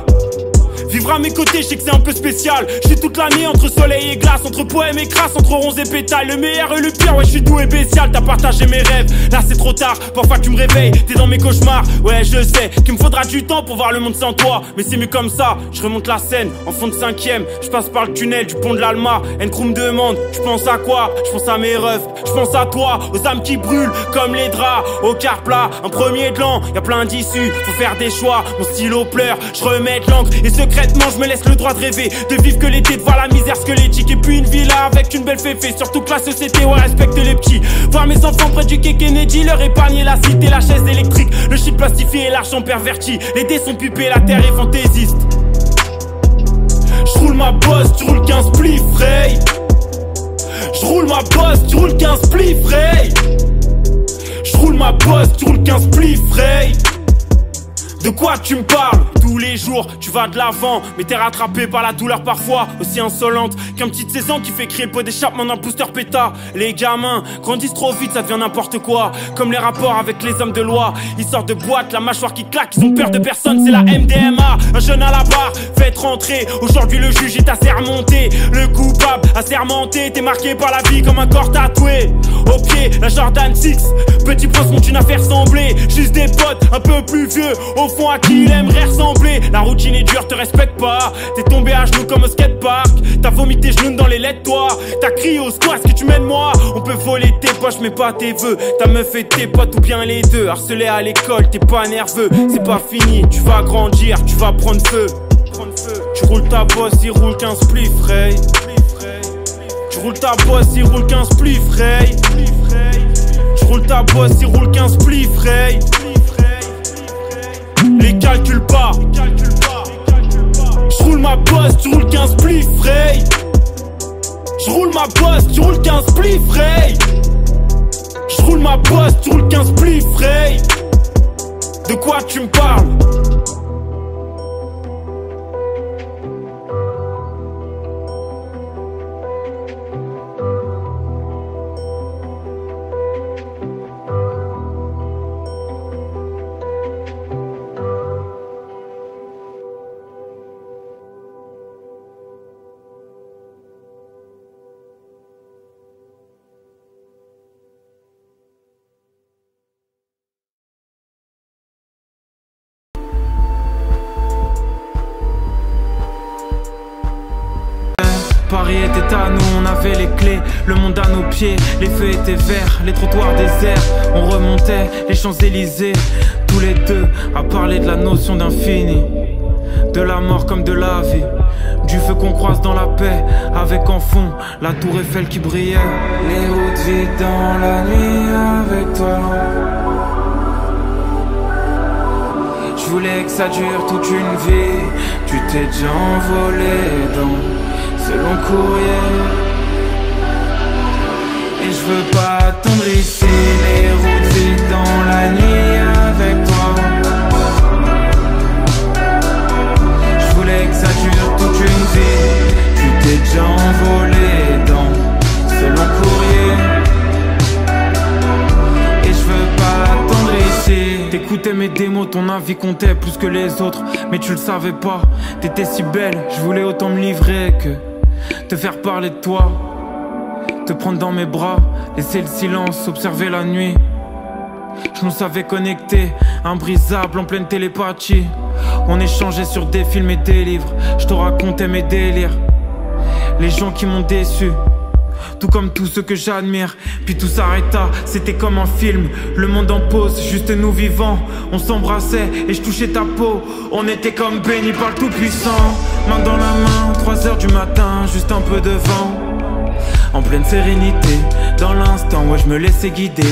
Vivre à mes côtés, je sais que c'est un peu spécial. Je suis toute l'année entre soleil et glace, entre poème et crasse, entre ronces et pétales. Le meilleur et le pire, ouais, je suis doux et bestial. T'as partagé mes rêves, là c'est trop tard. Parfois tu me réveilles, t'es dans mes cauchemars. Ouais, je sais qu'il me faudra du temps pour voir le monde sans toi. Mais c'est mieux comme ça, je remonte la scène en fond de 5ème. Je passe par le tunnel du pont de l'Alma. N-Crew me demande, tu penses à quoi? Je pense à mes refs, je pense à toi, aux âmes qui brûlent comme les draps. Au quart plat, un premier de l'an, y'a plein d'issues, faut faire des choix. Mon stylo pleure, je remets de l'encre et secrètement je me laisse le droit de rêver, de vivre que l'été, de voir la misère squelettique. Et puis une villa avec une belle féfé, surtout que la société, ouais, respecte les petits. Voir mes enfants près du quai Kennedy, leur épargner la cité, la chaise électrique, le shit plastifié et l'argent perverti. Les dés sont pipés, la terre est fantaisiste. Je roule ma bosse, tu roules 15 spliff, Ray. Je roule ma bosse, tu roules 15 spliff, Ray. Je roule ma bosse, tu roules 15 spliff, Ray. De quoi tu me parles? Tous les jours, tu vas de l'avant, mais t'es rattrapé par la douleur parfois aussi insolente qu'un petit 16 ans qui fait crier le pot d'échappement d'un booster péta. Les gamins grandissent trop vite, ça devient n'importe quoi. Comme les rapports avec les hommes de loi. Ils sortent de boîte, la mâchoire qui claque, ils ont peur de personne, c'est la MDMA. Un jeune à la barre, faites rentrer. Aujourd'hui le juge est assermenté. Le coupable assermenté, t'es marqué par la vie comme un corps tatoué. Au pied, la Jordan 6. Petit prince monte une affaire semblée. Juste des potes un peu plus vieux, au fond à qui il aimerait ressembler. La routine est dure, te respecte pas. T'es tombé à genoux comme au skatepark. T'as vomi tes genoux dans les lettres, toi. T'as crié au squat, que tu m'aides moi. On peut voler tes poches mais pas tes vœux. Ta meuf et tes potes ou bien les deux. Harcelé à l'école, t'es pas nerveux. C'est pas fini, tu vas grandir, tu vas prendre feu. Tu roules ta bosse, il roule 15 spliff, Ray. Tu roules ta bosse, il roule 15 spliff, Ray. Tu roules ta bosse, il roule 15 spliff, Ray. Les calcule pas. Je roule ma bosse, tu roules 15 spliff, Ray. Je roule ma bosse, tu roules 15 spliff, Ray. Je roule ma bosse, tu roules 15 spliff, Ray. De quoi tu me parles? Paris était à nous, on avait les clés, le monde à nos pieds, les feux étaient verts, les trottoirs déserts, on remontait les Champs-Élysées. tous les deux à parler de la notion d'infini, de la mort comme de la vie, du feu qu'on croise dans la paix, avec en fond la tour Eiffel qui brillait. Les routes vides dans la nuit avec toi. Je voulais que ça dure toute une vie. Tu t'es déjà envolé dans ce long courrier. Et je veux pas attendre ici. Les routes vides dans la nuit avec toi. Je voulais que ça dure toute une vie. Tu t'es déjà envolé dans ce long courrier. Et je veux pas attendre ici. T'écoutais mes démos, ton avis comptait plus que les autres. Mais tu le savais pas, t'étais si belle. Je voulais autant me livrer que te faire parler de toi, te prendre dans mes bras, laisser le silence, observer la nuit. Je nous savais connectés, imbrisable en pleine télépathie. On échangeait sur des films et des livres. Je te racontais mes délires, les gens qui m'ont déçu, tout comme tous ceux que j'admire. Puis tout s'arrêta, c'était comme un film. Le monde en pause, juste nous vivants. On s'embrassait et je touchais ta peau. On était comme bénis par le Tout-Puissant. Main dans la main, 3h du matin, juste un peu de vent. En pleine sérénité, dans l'instant, ouais je me laissais guider.